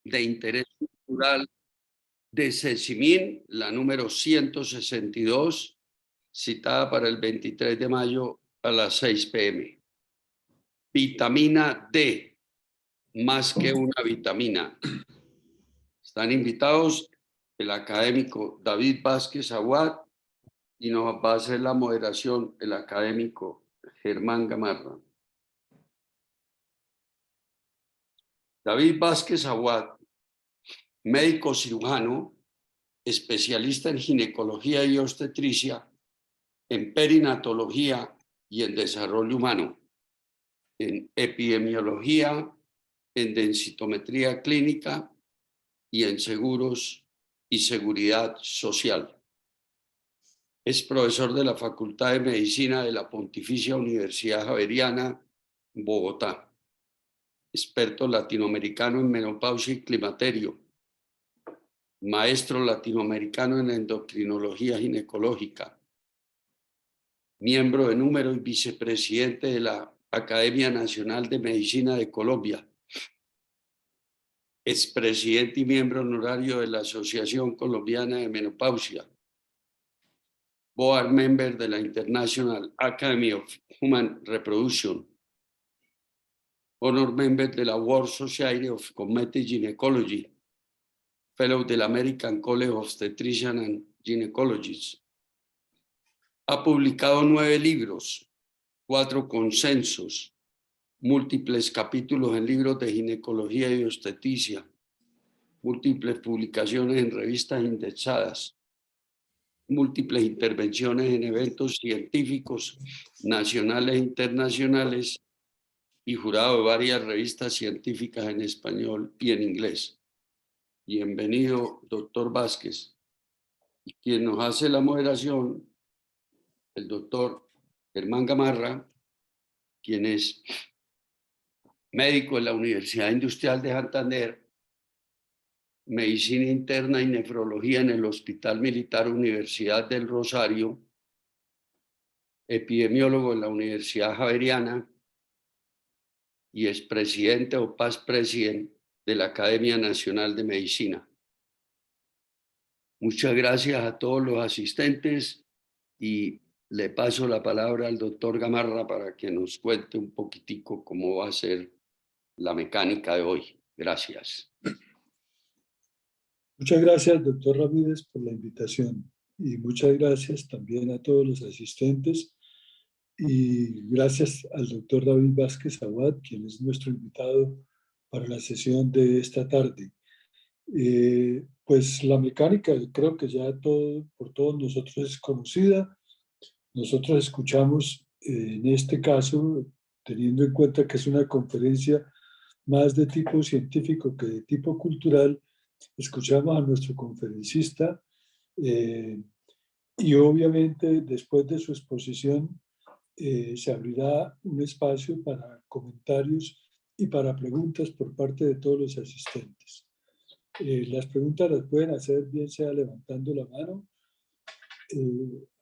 de interés cultural de Sesimín, la número 162, citada para el 23 de mayo a las 6 p.m. Vitamina D, más que una vitamina. Están invitados el académico David Vázquez Aguad y nos va a hacer la moderación el académico Germán Gamarra. David Vázquez Aguad, médico cirujano, especialista en ginecología y obstetricia, en perinatología y en desarrollo humano, en epidemiología, en densitometría clínica y en seguros y seguridad social. Es profesor de la Facultad de Medicina de la Pontificia Universidad Javeriana, Bogotá. Experto latinoamericano en menopausia y climaterio. Maestro latinoamericano en endocrinología ginecológica. Miembro de número y vicepresidente de la Academia Nacional de Medicina de Colombia. Expresidente y miembro honorario de la Asociación Colombiana de Menopausia. Board member de la International Academy of Human Reproduction. Honor member de la World Society of Cosmetic Gynecology. Fellow del American College of Obstetricians and Gynecologists. Ha publicado 9 libros, 4 consensos, múltiples capítulos en libros de ginecología y obstetricia, múltiples publicaciones en revistas indexadas, múltiples intervenciones en eventos científicos nacionales e internacionales y jurado de varias revistas científicas en español y en inglés. Bienvenido, doctor Vázquez. Y quien nos hace la moderación, el doctor Germán Gamarra, quien es médico de la Universidad Industrial de Santander, medicina interna y nefrología en el Hospital Militar Universidad del Rosario, epidemiólogo en la Universidad Javeriana y es presidente o past president de la Academia Nacional de Medicina. Muchas gracias a todos los asistentes y le paso la palabra al doctor Gamarra para que nos cuente un poquitico cómo va a ser la mecánica de hoy. Gracias. Muchas gracias, doctor Ramírez, por la invitación y muchas gracias también a todos los asistentes y gracias al doctor David Vázquez Aguad, quien es nuestro invitado para la sesión de esta tarde. Pues la mecánica creo que ya por todos nosotros es conocida. Nosotros escuchamos en este caso, teniendo en cuenta que es una conferencia más de tipo científico que de tipo cultural, escuchamos a nuestro conferencista y obviamente después de su exposición se abrirá un espacio para comentarios y para preguntas por parte de todos los asistentes. Las preguntas las pueden hacer bien sea levantando la mano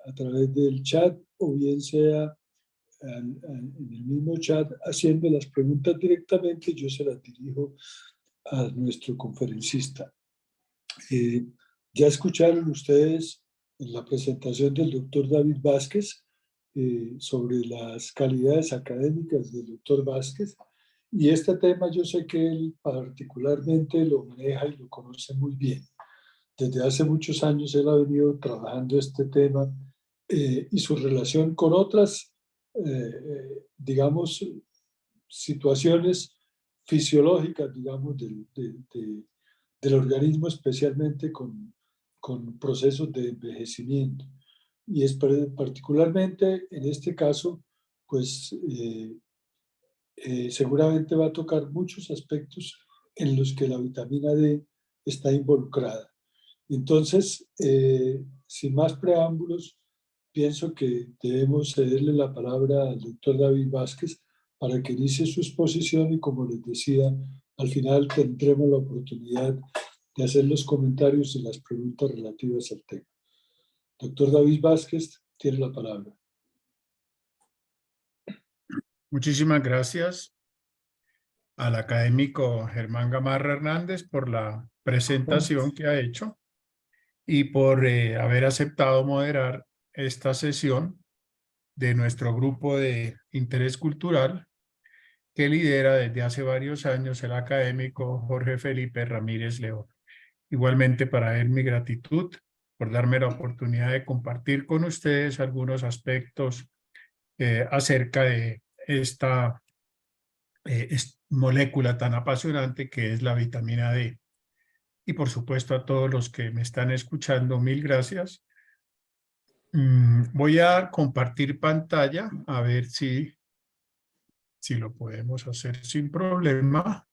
a través del chat o bien sea en el mismo chat haciendo las preguntas directamente. Yo se las dirijo a nuestro conferencista. Ya escucharon ustedes en la presentación del doctor David Vázquez sobre las calidades académicas del doctor Vázquez, y este tema yo sé que él particularmente lo maneja y lo conoce muy bien. Desde hace muchos años él ha venido trabajando este tema y su relación con otras, digamos, situaciones fisiológicas, digamos, del organismo, especialmente con procesos de envejecimiento. Y es particularmente en este caso, pues seguramente va a tocar muchos aspectos en los que la vitamina D está involucrada. Entonces, sin más preámbulos, pienso que debemos cederle la palabra al doctor David Vázquez para que inicie su exposición y, como les decía, al final tendremos la oportunidad de hacer los comentarios y las preguntas relativas al tema. Doctor David Vázquez, tiene la palabra. Muchísimas gracias. al académico Germán Gamarra Hernández por la presentación que ha hecho y por haber aceptado moderar esta sesión de nuestro grupo de interés cultural que lidera desde hace varios años el académico Jorge Felipe Ramírez León. Igualmente para él mi gratitud por darme la oportunidad de compartir con ustedes algunos aspectos acerca de esta molécula tan apasionante que es la vitamina D. Y por supuesto a todos los que me están escuchando, mil gracias. Voy a compartir pantalla a ver si lo podemos hacer sin problema.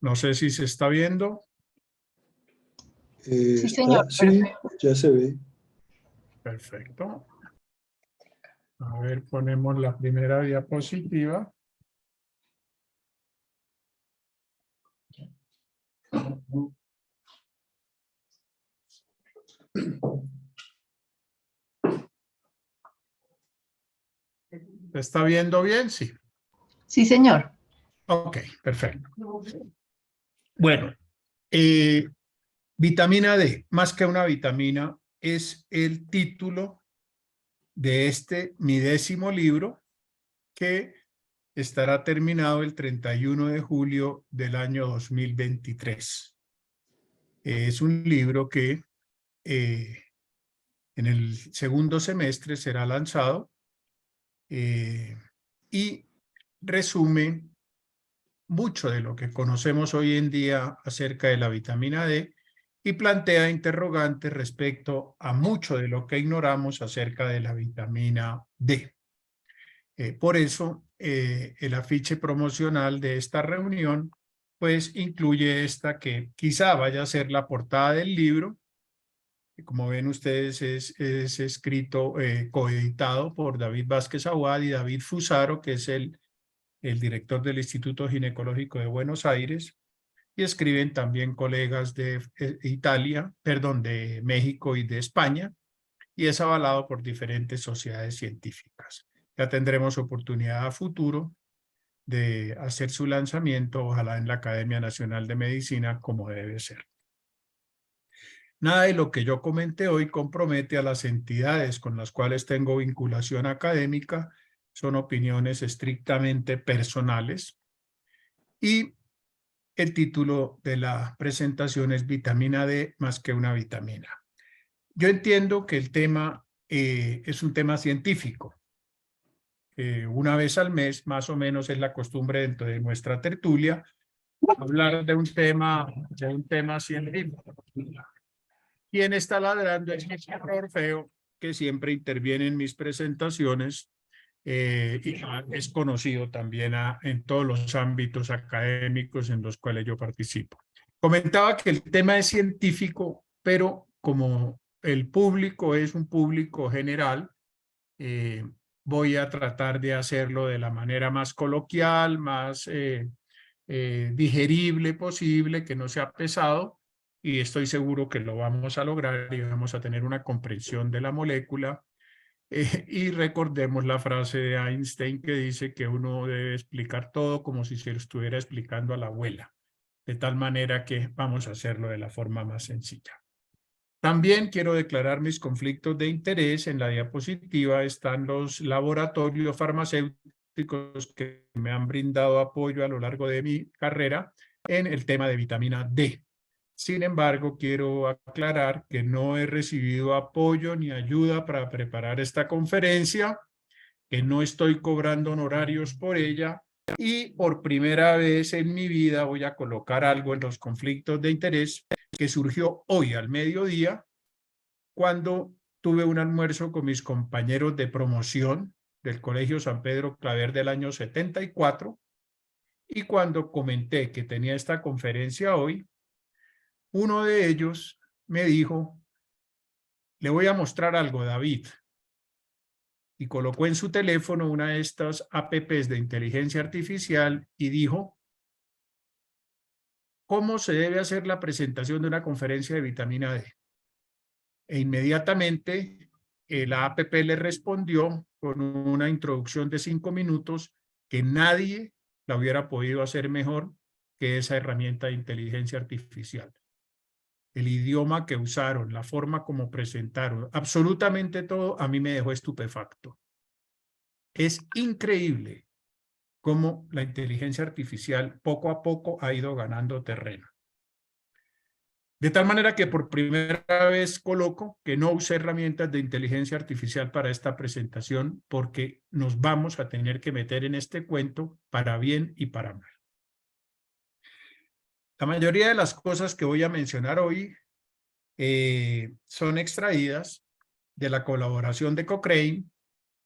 No sé si se está viendo. Sí, señor. Sí, ya se ve. Perfecto. A ver, ponemos la primera diapositiva. ¿Se está viendo bien? Sí. Sí, señor. Ok, perfecto. Bueno, vitamina D, más que una vitamina, es el título de mi 10º libro que estará terminado el 31 de julio del año 2023. Es un libro que en el segundo semestre será lanzado y resume mucho de lo que conocemos hoy en día acerca de la vitamina D y plantea interrogantes respecto a mucho de lo que ignoramos acerca de la vitamina D. Por eso, el afiche promocional de esta reunión, pues incluye esta que quizá vaya a ser la portada del libro. Como ven ustedes, es escrito, coeditado por David Vázquez Aguad y David Fusaro, que es el director del Instituto Ginecológico de Buenos Aires, y escriben también colegas de de México y de España, y es avalado por diferentes sociedades científicas. Ya tendremos oportunidad a futuro de hacer su lanzamiento, ojalá en la Academia Nacional de Medicina, como debe ser. Nada de lo que yo comenté hoy compromete a las entidades con las cuales tengo vinculación académica, son opiniones estrictamente personales. Y el título de la presentación es Vitamina D más que una vitamina. Yo entiendo que el tema es un tema científico. Una vez al mes, más o menos, es la costumbre dentro de nuestra tertulia hablar de un tema científico. Quien está ladrando es mi perro Orfeo, que siempre interviene en mis presentaciones y es conocido también en todos los ámbitos académicos en los cuales yo participo. Comentaba que el tema es científico, pero como el público es un público general, voy a tratar de hacerlo de la manera más coloquial, más digerible posible, que no sea pesado, y estoy seguro que lo vamos a lograr y vamos a tener una comprensión de la molécula. Y recordemos la frase de Einstein que dice que uno debe explicar todo como si se lo estuviera explicando a la abuela, de tal manera que vamos a hacerlo de la forma más sencilla. También quiero declarar mis conflictos de interés. En la diapositiva están los laboratorios farmacéuticos que me han brindado apoyo a lo largo de mi carrera en el tema de vitamina D. Sin embargo, quiero aclarar que no he recibido apoyo ni ayuda para preparar esta conferencia, que no estoy cobrando honorarios por ella y por primera vez en mi vida voy a colocar algo en los conflictos de interés que surgió hoy al mediodía cuando tuve un almuerzo con mis compañeros de promoción del Colegio San Pedro Claver del año 74 y cuando comenté que tenía esta conferencia hoy, uno de ellos me dijo, le voy a mostrar algo, David. Y colocó en su teléfono una de estas apps de inteligencia artificial y dijo, ¿cómo se debe hacer la presentación de una conferencia de vitamina D? E inmediatamente la APP le respondió con una introducción de 5 minutos que nadie la hubiera podido hacer mejor que esa herramienta de inteligencia artificial. El idioma que usaron, la forma como presentaron, absolutamente todo, a mí me dejó estupefacto. Es increíble cómo la inteligencia artificial poco a poco ha ido ganando terreno. De tal manera que por primera vez coloco que no usé herramientas de inteligencia artificial para esta presentación porque nos vamos a tener que meter en este cuento para bien y para mal. La mayoría de las cosas que voy a mencionar hoy son extraídas de la colaboración de Cochrane,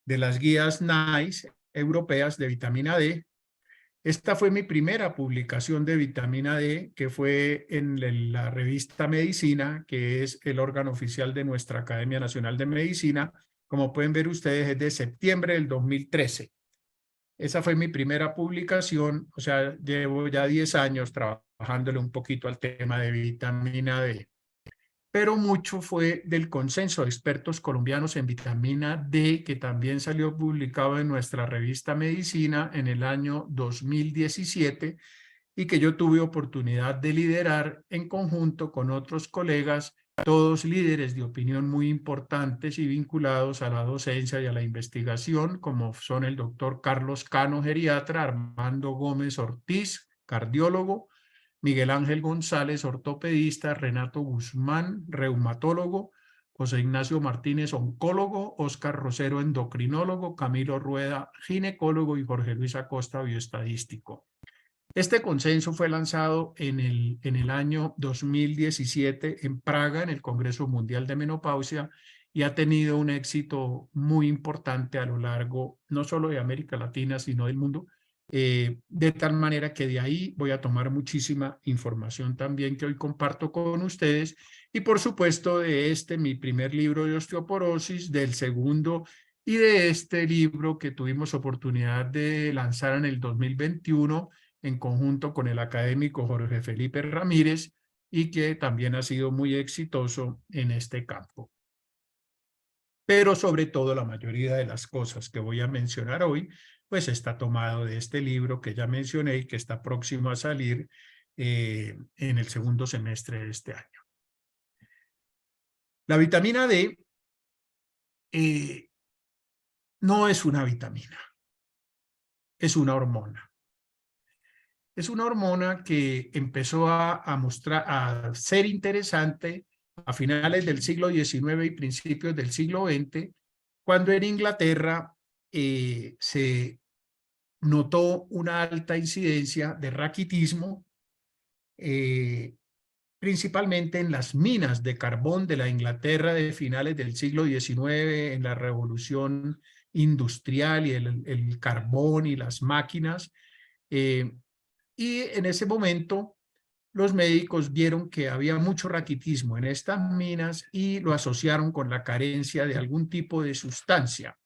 de las guías NICE europeas de vitamina D. Esta fue mi primera publicación de vitamina D, que fue en la revista Medicina, que es el órgano oficial de nuestra Academia Nacional de Medicina. Como pueden ver ustedes, es de septiembre del 2013. Esa fue mi primera publicación, o sea, llevo ya 10 años trabajándole un poquito al tema de vitamina D. Pero mucho fue del consenso de expertos colombianos en vitamina D, que también salió publicado en nuestra revista Medicina en el año 2017 y que yo tuve oportunidad de liderar en conjunto con otros colegas, todos líderes de opinión muy importantes y vinculados a la docencia y a la investigación, como son el doctor Carlos Cano, geriatra, Armando Gómez Ortiz, cardiólogo, Miguel Ángel González, ortopedista, Renato Guzmán, reumatólogo, José Ignacio Martínez, oncólogo, Óscar Rosero, endocrinólogo, Camilo Rueda, ginecólogo y Jorge Luis Acosta, bioestadístico. Este consenso fue lanzado en el año 2017 en Praga, en el Congreso Mundial de Menopausia, y ha tenido un éxito muy importante a lo largo, no solo de América Latina, sino del mundo, de tal manera que de ahí voy a tomar muchísima información también que hoy comparto con ustedes, y por supuesto de mi primer libro de osteoporosis, del segundo y de este libro que tuvimos oportunidad de lanzar en el 2021 en conjunto con el académico Jorge Felipe Ramírez y que también ha sido muy exitoso en este campo. Pero sobre todo la mayoría de las cosas que voy a mencionar hoy, pues está tomado de este libro que ya mencioné y que está próximo a salir en el segundo semestre de este año. La vitamina D no es una vitamina, es una hormona. Es una hormona que empezó a ser interesante a finales del siglo XIX y principios del siglo XX, cuando en Inglaterra se notó una alta incidencia de raquitismo, principalmente en las minas de carbón de la Inglaterra de finales del siglo XIX, en la revolución industrial y el carbón y las máquinas. Y en ese momento los médicos vieron que había mucho raquitismo en estas minas y lo asociaron con la carencia de algún tipo de sustancia.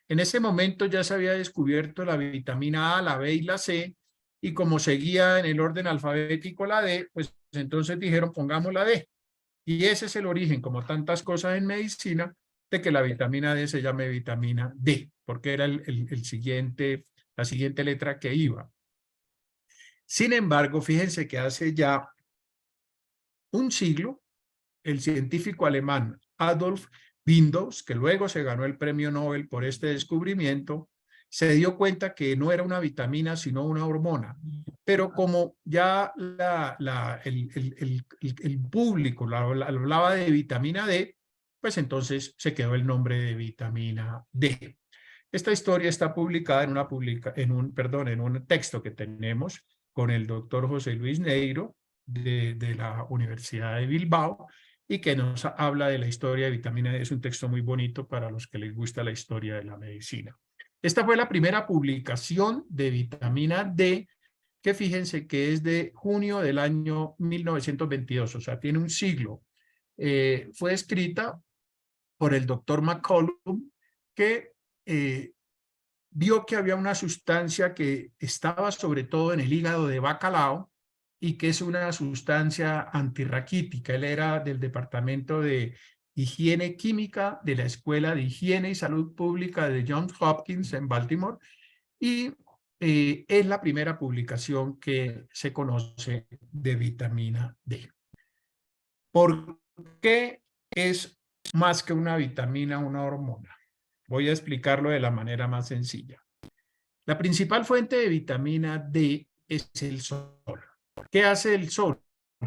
En ese momento ya se había descubierto la vitamina A, la B y la C, y como seguía en el orden alfabético la D, pues entonces dijeron pongamos la D. Y ese es el origen, como tantas cosas en medicina, de que la vitamina D se llame vitamina D, porque era la siguiente letra que iba. Sin embargo, fíjense que hace ya un siglo, el científico alemán Adolf Windaus, que luego se ganó el premio Nobel por este descubrimiento, se dio cuenta que no era una vitamina, sino una hormona. Pero como ya el público hablaba de vitamina D, pues entonces se quedó el nombre de vitamina D. Esta historia está publicada en un texto que tenemos con el doctor José Luis Neiro de la Universidad de Bilbao y que nos habla de la historia de vitamina D. Es un texto muy bonito para los que les gusta la historia de la medicina. Esta fue la primera publicación de vitamina D, que fíjense que es de junio del año 1922, o sea, tiene un siglo. Fue escrita por el doctor McCollum, que vio que había una sustancia que estaba sobre todo en el hígado de bacalao y que es una sustancia antirraquítica. Él era del departamento de Higiene Química de la Escuela de Higiene y Salud Pública de Johns Hopkins en Baltimore, y es la primera publicación que se conoce de vitamina D. ¿Por qué es más que una vitamina, una hormona? Voy a explicarlo de la manera más sencilla. La principal fuente de vitamina D es el sol. ¿Qué hace el sol?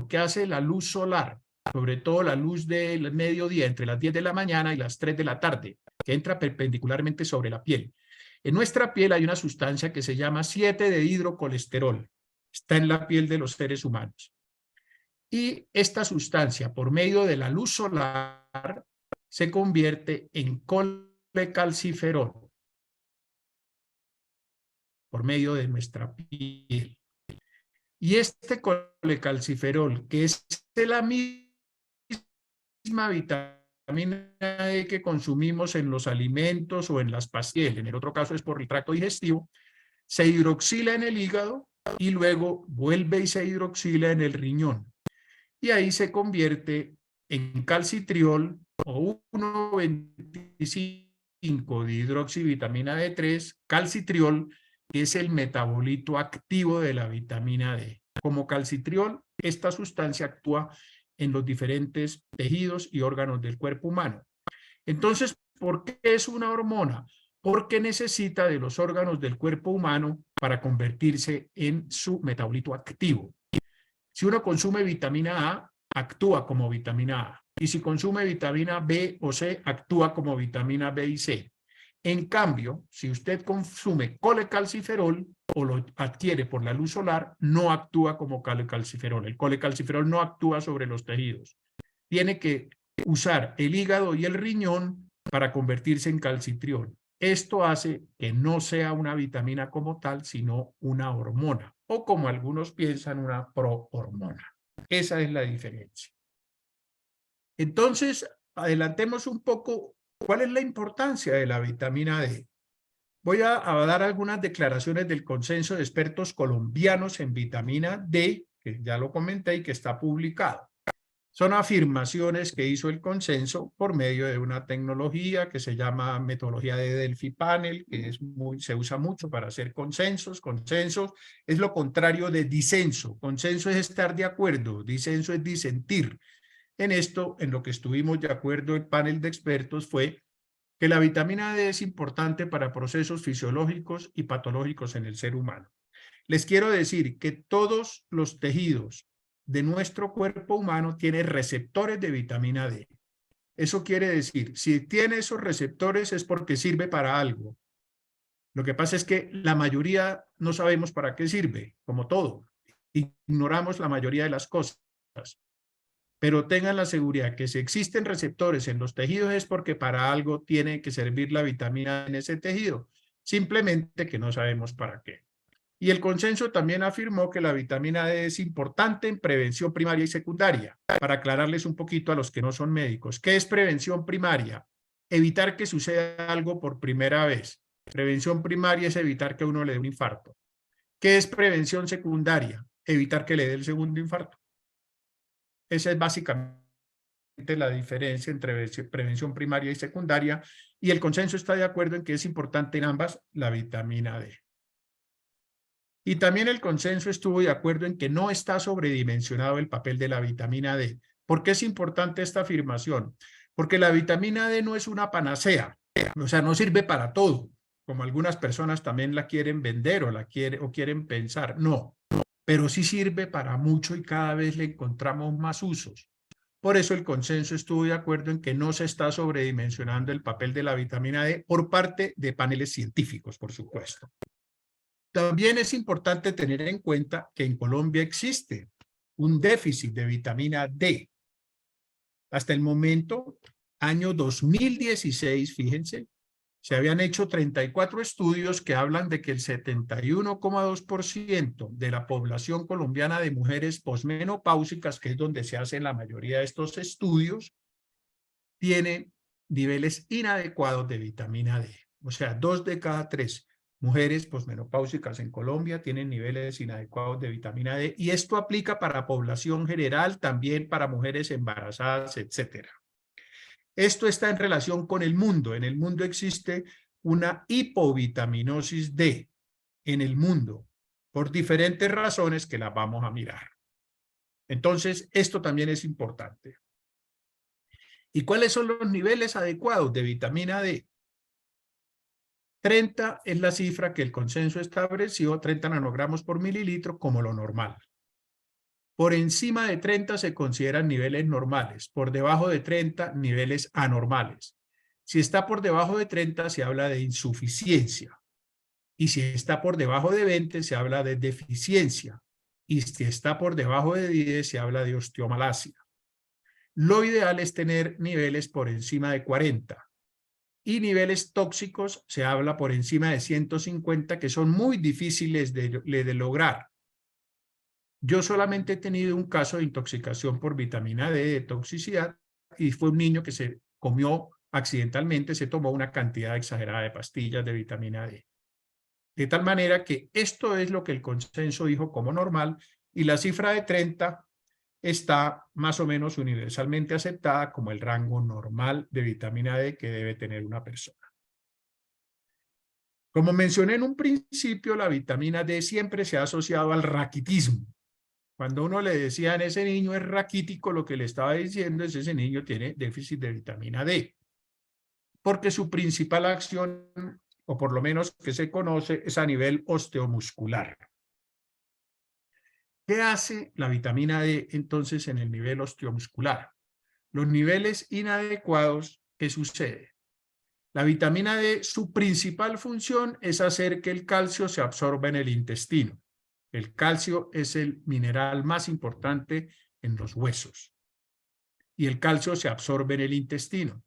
¿Qué hace la luz solar? Sobre todo la luz del mediodía, entre las 10 de la mañana y las 3 de la tarde, que entra perpendicularmente sobre la piel. En nuestra piel hay una sustancia que se llama 7-dehidrocolesterol. Está en la piel de los seres humanos. Y esta sustancia, por medio de la luz solar, se convierte en colecalciferol por medio de nuestra piel. Y este colecalciferol, que es la misma vitamina D que consumimos en los alimentos o en las pastillas, en el otro caso es por el tracto digestivo, se hidroxila en el hígado y luego vuelve y se hidroxila en el riñón. Y ahí se convierte en calcitriol o 1,25 de hidroxivitamina D3, calcitriol, que es el metabolito activo de la vitamina D. Como calcitriol, esta sustancia actúa en los diferentes tejidos y órganos del cuerpo humano. Entonces, ¿por qué es una hormona? Porque necesita de los órganos del cuerpo humano para convertirse en su metabolito activo. Si uno consume vitamina A, actúa como vitamina A. Y si consume vitamina B o C, actúa como vitamina B y C. En cambio, si usted consume colecalciferol o lo adquiere por la luz solar, no actúa como colecalciferol. El colecalciferol no actúa sobre los tejidos. Tiene que usar el hígado y el riñón para convertirse en calcitriol. Esto hace que no sea una vitamina como tal, sino una hormona, o como algunos piensan, una prohormona. Esa es la diferencia. Entonces, adelantemos un poco cuál es la importancia de la vitamina D. Voy a dar algunas declaraciones del Consenso de Expertos Colombianos en Vitamina D, que ya lo comenté y que está publicado. Son afirmaciones que hizo el consenso por medio de una tecnología que se llama metodología de Delphi Panel, que se usa mucho para hacer consensos. Consensos es lo contrario de disenso. Consenso es estar de acuerdo, disenso es disentir. En esto, en lo que estuvimos de acuerdo el panel de expertos fue que la vitamina D es importante para procesos fisiológicos y patológicos en el ser humano. Les quiero decir que todos los tejidos de nuestro cuerpo humano tienen receptores de vitamina D. Eso quiere decir, si tiene esos receptores es porque sirve para algo. Lo que pasa es que la mayoría no sabemos para qué sirve, como todo. Ignoramos la mayoría de las cosas. Pero tengan la seguridad que si existen receptores en los tejidos es porque para algo tiene que servir la vitamina en ese tejido. Simplemente que no sabemos para qué. Y el consenso también afirmó que la vitamina D es importante en prevención primaria y secundaria. Para aclararles un poquito a los que no son médicos. ¿Qué es prevención primaria? Evitar que suceda algo por primera vez. Prevención primaria es evitar que uno le dé un infarto. ¿Qué es prevención secundaria? Evitar que le dé el segundo infarto. Esa es básicamente la diferencia entre prevención primaria y secundaria, y el consenso está de acuerdo en que es importante en ambas la vitamina D. Y también el consenso estuvo de acuerdo en que no está sobredimensionado el papel de la vitamina D. ¿Por qué es importante esta afirmación? Porque la vitamina D no es una panacea, o sea, no sirve para todo, como algunas personas también la quieren vender o quieren pensar. No, pero sí sirve para mucho y cada vez le encontramos más usos. Por eso el consenso estuvo de acuerdo en que no se está sobredimensionando el papel de la vitamina D por parte de paneles científicos, por supuesto. También es importante tener en cuenta que en Colombia existe un déficit de vitamina D. Hasta el momento, año 2016, fíjense, se habían hecho 34 estudios que hablan de que el 71,2% de la población colombiana de mujeres posmenopáusicas, que es donde se hacen la mayoría de estos estudios, tiene niveles inadecuados de vitamina D. O sea, 2 de cada 3 mujeres posmenopáusicas en Colombia tienen niveles inadecuados de vitamina D, y esto aplica para población general, también para mujeres embarazadas, etcétera. Esto está en relación con el mundo. En el mundo existe una hipovitaminosis D en el mundo por diferentes razones que las vamos a mirar. Entonces, esto también es importante. ¿Y cuáles son los niveles adecuados de vitamina D? 30 es la cifra que el consenso estableció, 30 nanogramos por mililitro, como lo normal. Por encima de 30 se consideran niveles normales, por debajo de 30 niveles anormales. Si está por debajo de 30 se habla de insuficiencia y si está por debajo de 20 se habla de deficiencia y si está por debajo de 10 se habla de osteomalacia. Lo ideal es tener niveles por encima de 40 y niveles tóxicos se habla por encima de 150 que son muy difíciles de lograr. Yo solamente he tenido un caso de intoxicación por vitamina D, de toxicidad, y fue un niño que se comió accidentalmente, se tomó una cantidad exagerada de pastillas de vitamina D. De tal manera que esto es lo que el consenso dijo como normal, y la cifra de 30 está más o menos universalmente aceptada como el rango normal de vitamina D que debe tener una persona. Como mencioné en un principio, la vitamina D siempre se ha asociado al raquitismo. Cuando uno le decía a ese niño es raquítico, lo que le estaba diciendo es ese niño tiene déficit de vitamina D. Porque su principal acción, o por lo menos que se conoce, es a nivel osteomuscular. ¿Qué hace la vitamina D entonces en el nivel osteomuscular? Los niveles inadecuados, ¿qué sucede? La vitamina D, su principal función es hacer que el calcio se absorba en el intestino. El calcio es el mineral más importante en los huesos. Y el calcio se absorbe en el intestino.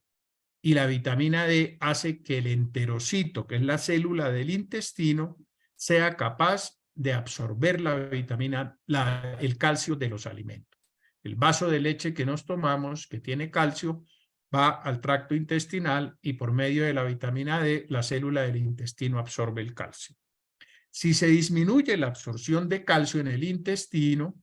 Y la vitamina D hace que el enterocito, que es la célula del intestino, sea capaz de absorber el calcio de los alimentos. El vaso de leche que nos tomamos, que tiene calcio, va al tracto intestinal y por medio de la vitamina D, la célula del intestino absorbe el calcio. Si se disminuye la absorción de calcio en el intestino,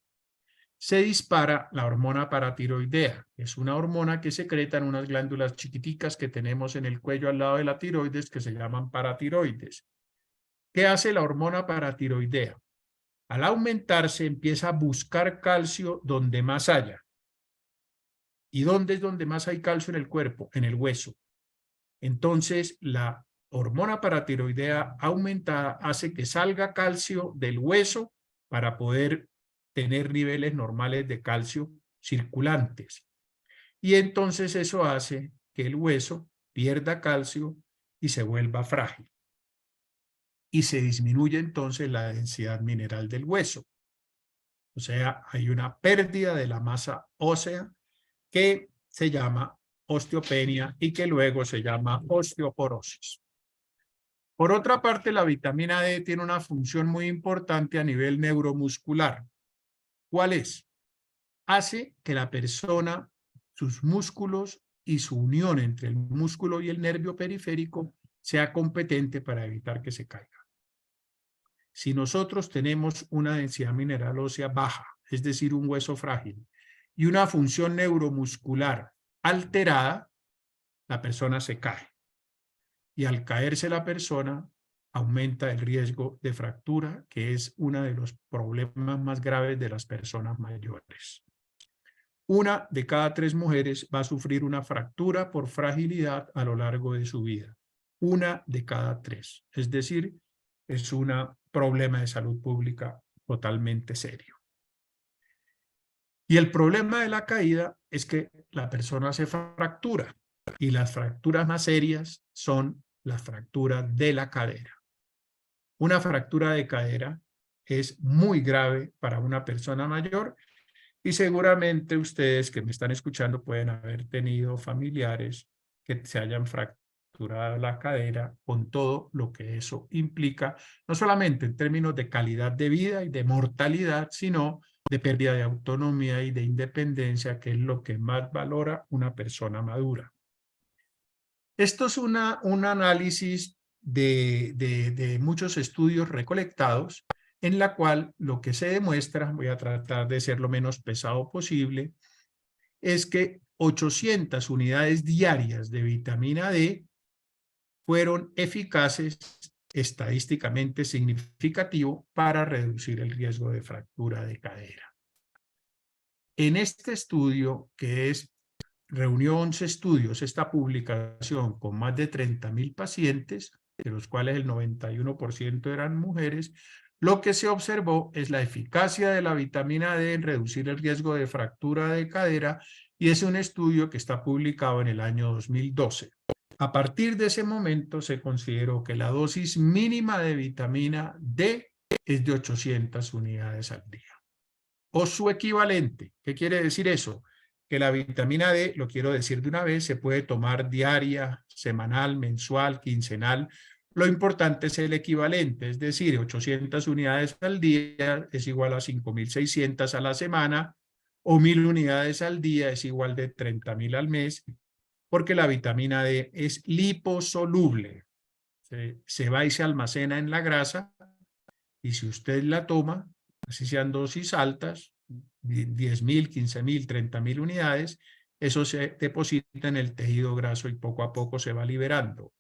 se dispara la hormona paratiroidea. Es una hormona que secreta en unas glándulas chiquiticas que tenemos en el cuello al lado de la tiroides que se llaman paratiroides. ¿Qué hace la hormona paratiroidea? Al aumentarse empieza a buscar calcio donde más haya. ¿Y dónde es donde más hay calcio en el cuerpo? En el hueso. Entonces, la hormona paratiroidea aumentada hace que salga calcio del hueso para poder tener niveles normales de calcio circulantes. Y entonces eso hace que el hueso pierda calcio y se vuelva frágil. Y se disminuye entonces la densidad mineral del hueso. O sea, hay una pérdida de la masa ósea que se llama osteopenia y que luego se llama osteoporosis. Por otra parte, la vitamina D tiene una función muy importante a nivel neuromuscular. ¿Cuál es? Hace que la persona, sus músculos y su unión entre el músculo y el nervio periférico sea competente para evitar que se caiga. Si nosotros tenemos una densidad mineral ósea baja, es decir, un hueso frágil, y una función neuromuscular alterada, la persona se cae. Y al caerse la persona, aumenta el riesgo de fractura, que es uno de los problemas más graves de las personas mayores. 1 de cada 3 mujeres va a sufrir una fractura por fragilidad a lo largo de su vida. 1 de cada 3. Es decir, es un problema de salud pública totalmente serio. Y el problema de la caída es que la persona se fractura. Y las fracturas más serias son las fracturas de la cadera. Una fractura de cadera es muy grave para una persona mayor y seguramente ustedes que me están escuchando pueden haber tenido familiares que se hayan fracturado la cadera con todo lo que eso implica, no solamente en términos de calidad de vida y de mortalidad, sino de pérdida de autonomía y de independencia, que es lo que más valora una persona madura. Esto es un análisis de muchos estudios recolectados en la cual lo que se demuestra, voy a tratar de ser lo menos pesado posible, es que 800 unidades diarias de vitamina D fueron eficaces, estadísticamente significativo, para reducir el riesgo de fractura de cadera. En este estudio, que reunió 11 estudios, esta publicación con más de 30.000 pacientes, de los cuales el 91% eran mujeres, lo que se observó es la eficacia de la vitamina D en reducir el riesgo de fractura de cadera, y es un estudio que está publicado en el año 2012. A partir de ese momento se consideró que la dosis mínima de vitamina D es de 800 unidades al día, o su equivalente. ¿Qué quiere decir eso? Que la vitamina D, lo quiero decir de una vez, se puede tomar diaria, semanal, mensual, quincenal. Lo importante es el equivalente, es decir, 800 unidades al día es igual a 5.600 a la semana, o 1.000 unidades al día es igual de 30.000 al mes, porque la vitamina D es liposoluble. Se va y se almacena en la grasa, y si usted la toma, así sean dosis altas, 10.000, 15.000, 30.000 unidades, eso se deposita en el tejido graso y poco a poco se va liberando.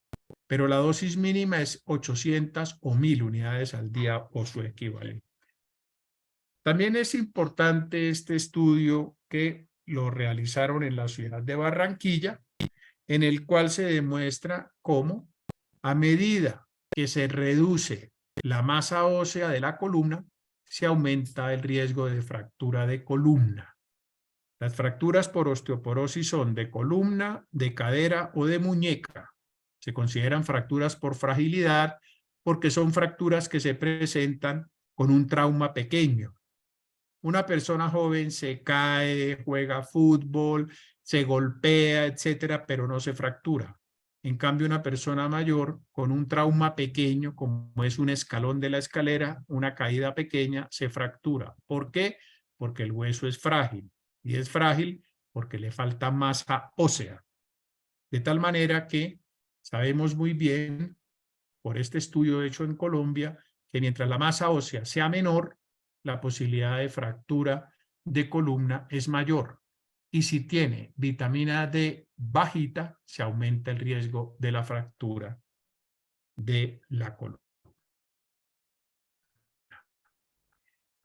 Pero la dosis mínima es 800 o 1.000 unidades al día o su equivalente. También es importante este estudio que lo realizaron en la ciudad de Barranquilla, en el cual se demuestra cómo, a medida que se reduce la masa ósea de la columna, se aumenta el riesgo de fractura de columna. Las fracturas por osteoporosis son de columna, de cadera o de muñeca. Se consideran fracturas por fragilidad porque son fracturas que se presentan con un trauma pequeño. Una persona joven se cae, juega fútbol, se golpea, etcétera, pero no se fractura. En cambio, una persona mayor con un trauma pequeño, como es un escalón de la escalera, una caída pequeña, se fractura. ¿Por qué? Porque el hueso es frágil. Y es frágil porque le falta masa ósea. De tal manera que sabemos muy bien, por este estudio hecho en Colombia, que mientras la masa ósea sea menor, la posibilidad de fractura de columna es mayor. Y si tiene vitamina D bajita, se aumenta el riesgo de la fractura de la columna.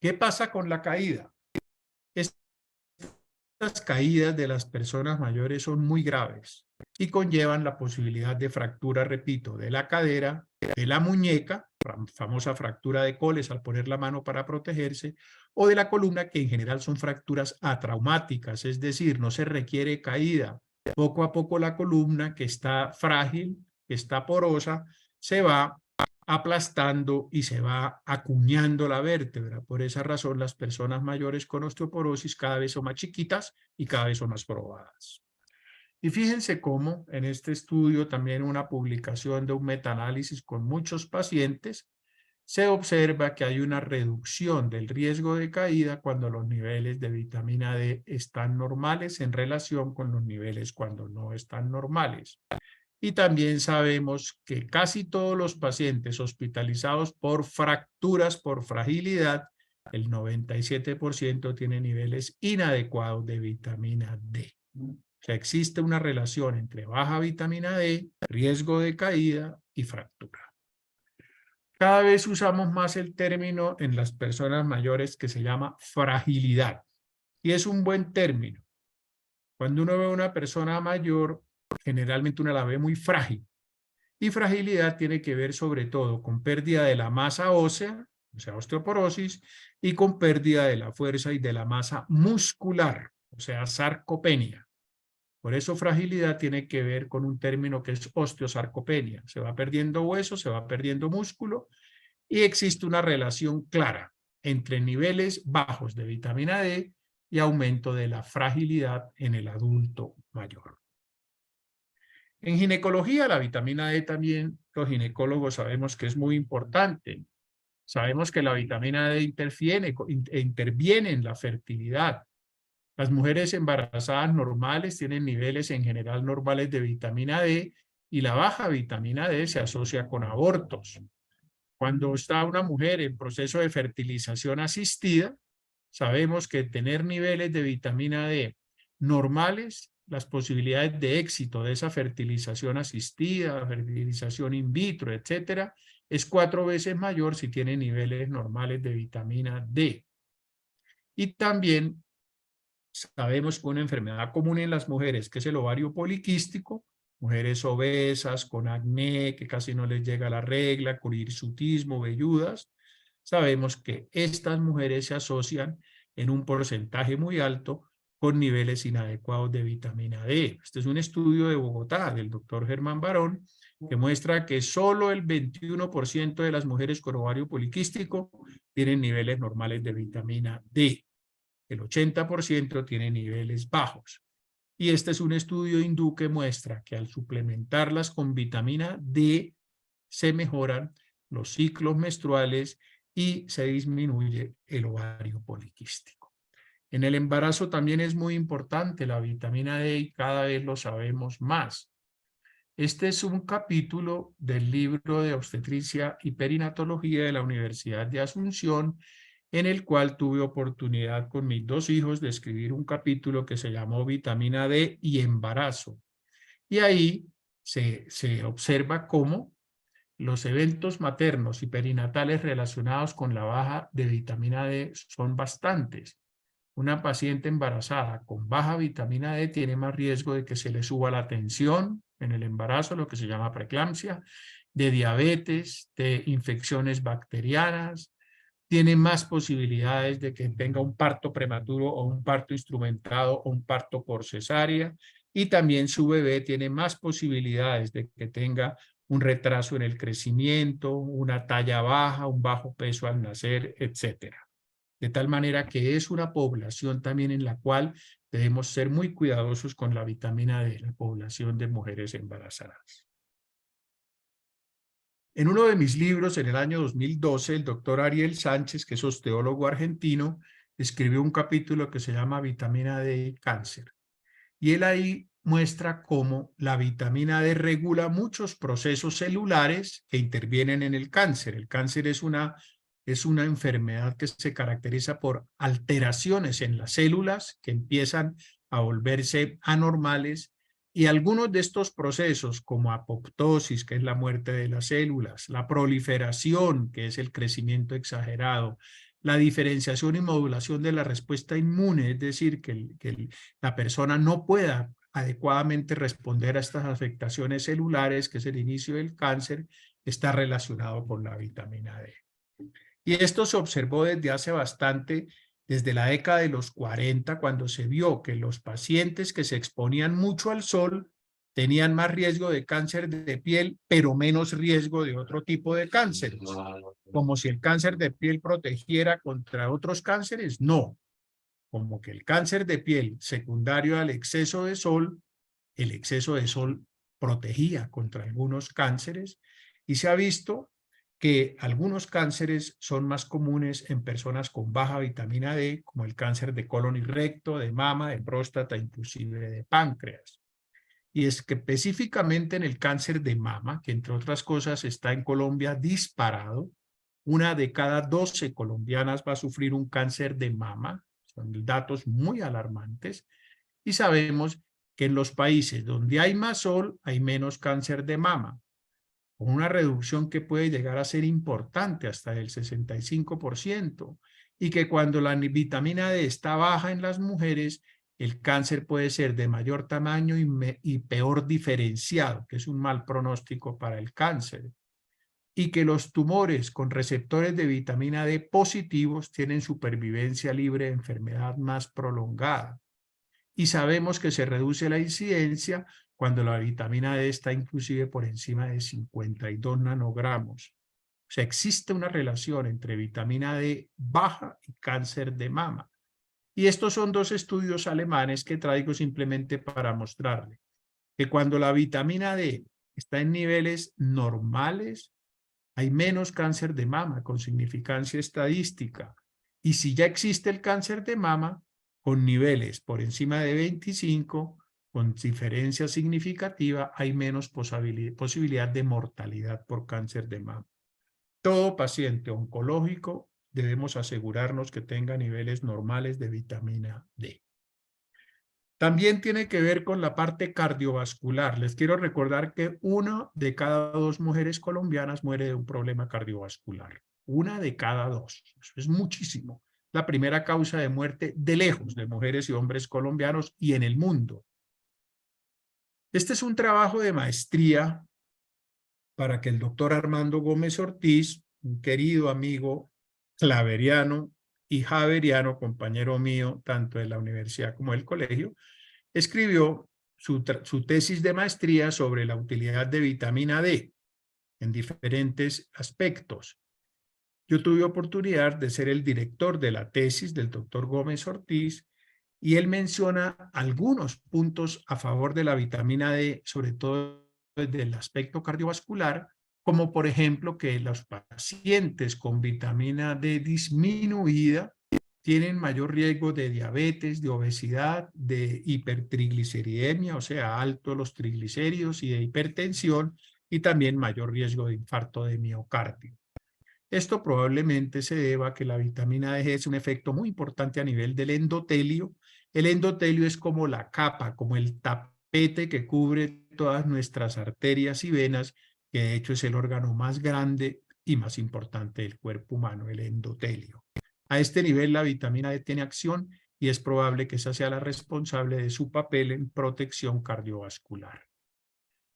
¿Qué pasa con la caída? Estas caídas de las personas mayores son muy graves y conllevan la posibilidad de fractura, repito, de la cadera, de la muñeca, famosa fractura de Coles al poner la mano para protegerse, o de la columna, que en general son fracturas atraumáticas, es decir, no se requiere caída. Poco a poco la columna, que está frágil, que está porosa, se va aplastando y se va acuñando la vértebra. Por esa razón, las personas mayores con osteoporosis cada vez son más chiquitas y cada vez son más probadas. Y fíjense cómo en este estudio, también una publicación de un metaanálisis con muchos pacientes, se observa que hay una reducción del riesgo de caída cuando los niveles de vitamina D están normales en relación con los niveles cuando no están normales. Y también sabemos que casi todos los pacientes hospitalizados por fracturas por fragilidad, el 97% tiene niveles inadecuados de vitamina D. O sea, existe una relación entre baja vitamina D, riesgo de caída y fractura. Cada vez usamos más el término en las personas mayores que se llama fragilidad. Y es un buen término. Cuando uno ve a una persona mayor, generalmente uno la ve muy frágil. Y fragilidad tiene que ver sobre todo con pérdida de la masa ósea, o sea, osteoporosis, y con pérdida de la fuerza y de la masa muscular, o sea, sarcopenia. Por eso fragilidad tiene que ver con un término que es osteosarcopenia. Se va perdiendo hueso, se va perdiendo músculo, y existe una relación clara entre niveles bajos de vitamina D y aumento de la fragilidad en el adulto mayor. En ginecología, la vitamina D también, los ginecólogos sabemos que es muy importante. Sabemos que la vitamina D interviene en la fertilidad. Las mujeres embarazadas normales tienen niveles en general normales de vitamina D, y la baja vitamina D se asocia con abortos. Cuando está una mujer en proceso de fertilización asistida, sabemos que tener niveles de vitamina D normales las posibilidades de éxito de esa fertilización asistida, fertilización in vitro, etcétera, es 4 veces mayor si tiene niveles normales de vitamina D. Y también sabemos que una enfermedad común en las mujeres, que es el ovario poliquístico, mujeres obesas, con acné, que casi no les llega la regla, con hirsutismo, velludas, sabemos que estas mujeres se asocian en un porcentaje muy alto con niveles inadecuados de vitamina D. Este es un estudio de Bogotá, del doctor Germán Barón, que muestra que solo el 21% de las mujeres con ovario poliquístico tienen niveles normales de vitamina D. El 80% tiene niveles bajos. Y este es un estudio hindú que muestra que al suplementarlas con vitamina D se mejoran los ciclos menstruales y se disminuye el ovario poliquístico. En el embarazo también es muy importante la vitamina D y cada vez lo sabemos más. Este es un capítulo del libro de obstetricia y perinatología de la Universidad de Asunción, en el cual tuve oportunidad con mis 2 hijos de escribir un capítulo que se llamó Vitamina D y embarazo. Y ahí se observa cómo los eventos maternos y perinatales relacionados con la baja de vitamina D son bastantes. Una paciente embarazada con baja vitamina D tiene más riesgo de que se le suba la tensión en el embarazo, lo que se llama preeclampsia, de diabetes, de infecciones bacterianas, tiene más posibilidades de que tenga un parto prematuro o un parto instrumentado o un parto por cesárea, y también su bebé tiene más posibilidades de que tenga un retraso en el crecimiento, una talla baja, un bajo peso al nacer, etcétera. De tal manera que es una población también en la cual debemos ser muy cuidadosos con la vitamina D, la población de mujeres embarazadas. En uno de mis libros, en el año 2012, el doctor Ariel Sánchez, que es osteólogo argentino, escribió un capítulo que se llama Vitamina D y cáncer. Y él ahí muestra cómo la vitamina D regula muchos procesos celulares que intervienen en el cáncer. El cáncer es una enfermedad que se caracteriza por alteraciones en las células que empiezan a volverse anormales, y algunos de estos procesos, como apoptosis, que es la muerte de las células, la proliferación, que es el crecimiento exagerado, la diferenciación y modulación de la respuesta inmune, es decir, que la persona no pueda adecuadamente responder a estas afectaciones celulares, que es el inicio del cáncer, está relacionado con la vitamina D. Y esto se observó desde hace bastante, desde la década de los 40, cuando se vio que los pacientes que se exponían mucho al sol tenían más riesgo de cáncer de piel, pero menos riesgo de otro tipo de cánceres. Como si el cáncer de piel protegiera contra otros cánceres, no. Como que el cáncer de piel secundario al exceso de sol, el exceso de sol protegía contra algunos cánceres, y se ha visto que algunos cánceres son más comunes en personas con baja vitamina D, como el cáncer de colon y recto, de mama, de próstata, inclusive de páncreas. Y es que específicamente en el cáncer de mama, que entre otras cosas está en Colombia disparado, 1 de cada 12 colombianas va a sufrir un cáncer de mama. Son datos muy alarmantes. Y sabemos que en los países donde hay más sol, hay menos cáncer de mama, con una reducción que puede llegar a ser importante, hasta el 65%, y que cuando la vitamina D está baja en las mujeres, el cáncer puede ser de mayor tamaño y peor diferenciado, que es un mal pronóstico para el cáncer, y que los tumores con receptores de vitamina D positivos tienen supervivencia libre de enfermedad más prolongada. Y sabemos que se reduce la incidencia cuando la vitamina D está inclusive por encima de 52 nanogramos. O sea, existe una relación entre vitamina D baja y cáncer de mama. Y estos son 2 estudios alemanes que traigo simplemente para mostrarle que cuando la vitamina D está en niveles normales, hay menos cáncer de mama con significancia estadística. Y si ya existe el cáncer de mama, con niveles por encima de 25, con diferencia significativa, hay menos posibilidad de mortalidad por cáncer de mama. Todo paciente oncológico debemos asegurarnos que tenga niveles normales de vitamina D. También tiene que ver con la parte cardiovascular. Les quiero recordar que 1 de cada 2 mujeres colombianas muere de un problema cardiovascular. 1 de cada 2. Eso es muchísimo. La primera causa de muerte de lejos de mujeres y hombres colombianos y en el mundo. Este es un trabajo de maestría para que el doctor Armando Gómez Ortiz, un querido amigo claveriano y javeriano, compañero mío, tanto de la universidad como del colegio, escribió su tesis de maestría sobre la utilidad de vitamina D en diferentes aspectos. Yo tuve oportunidad de ser el director de la tesis del doctor Gómez Ortiz y él menciona algunos puntos a favor de la vitamina D, sobre todo desde el aspecto cardiovascular, como por ejemplo que los pacientes con vitamina D disminuida tienen mayor riesgo de diabetes, de obesidad, de hipertrigliceridemia, o sea, alto los triglicéridos y de hipertensión, y también mayor riesgo de infarto de miocardio. Esto probablemente se deba a que la vitamina D es un efecto muy importante a nivel del endotelio. El endotelio es como la capa, como el tapete que cubre todas nuestras arterias y venas, que de hecho es el órgano más grande y más importante del cuerpo humano, el endotelio. A este nivel la vitamina D tiene acción y es probable que esa sea la responsable de su papel en protección cardiovascular.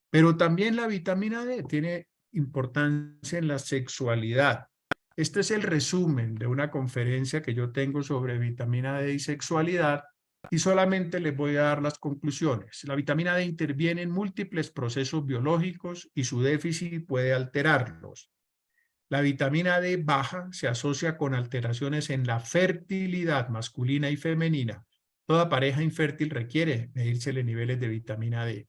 Pero también la vitamina D tiene importancia en la sexualidad. Este es el resumen de una conferencia que yo tengo sobre vitamina D y sexualidad y solamente les voy a dar las conclusiones. La vitamina D interviene en múltiples procesos biológicos y su déficit puede alterarlos. La vitamina D baja se asocia con alteraciones en la fertilidad masculina y femenina. Toda pareja infértil requiere medírsele niveles de vitamina D.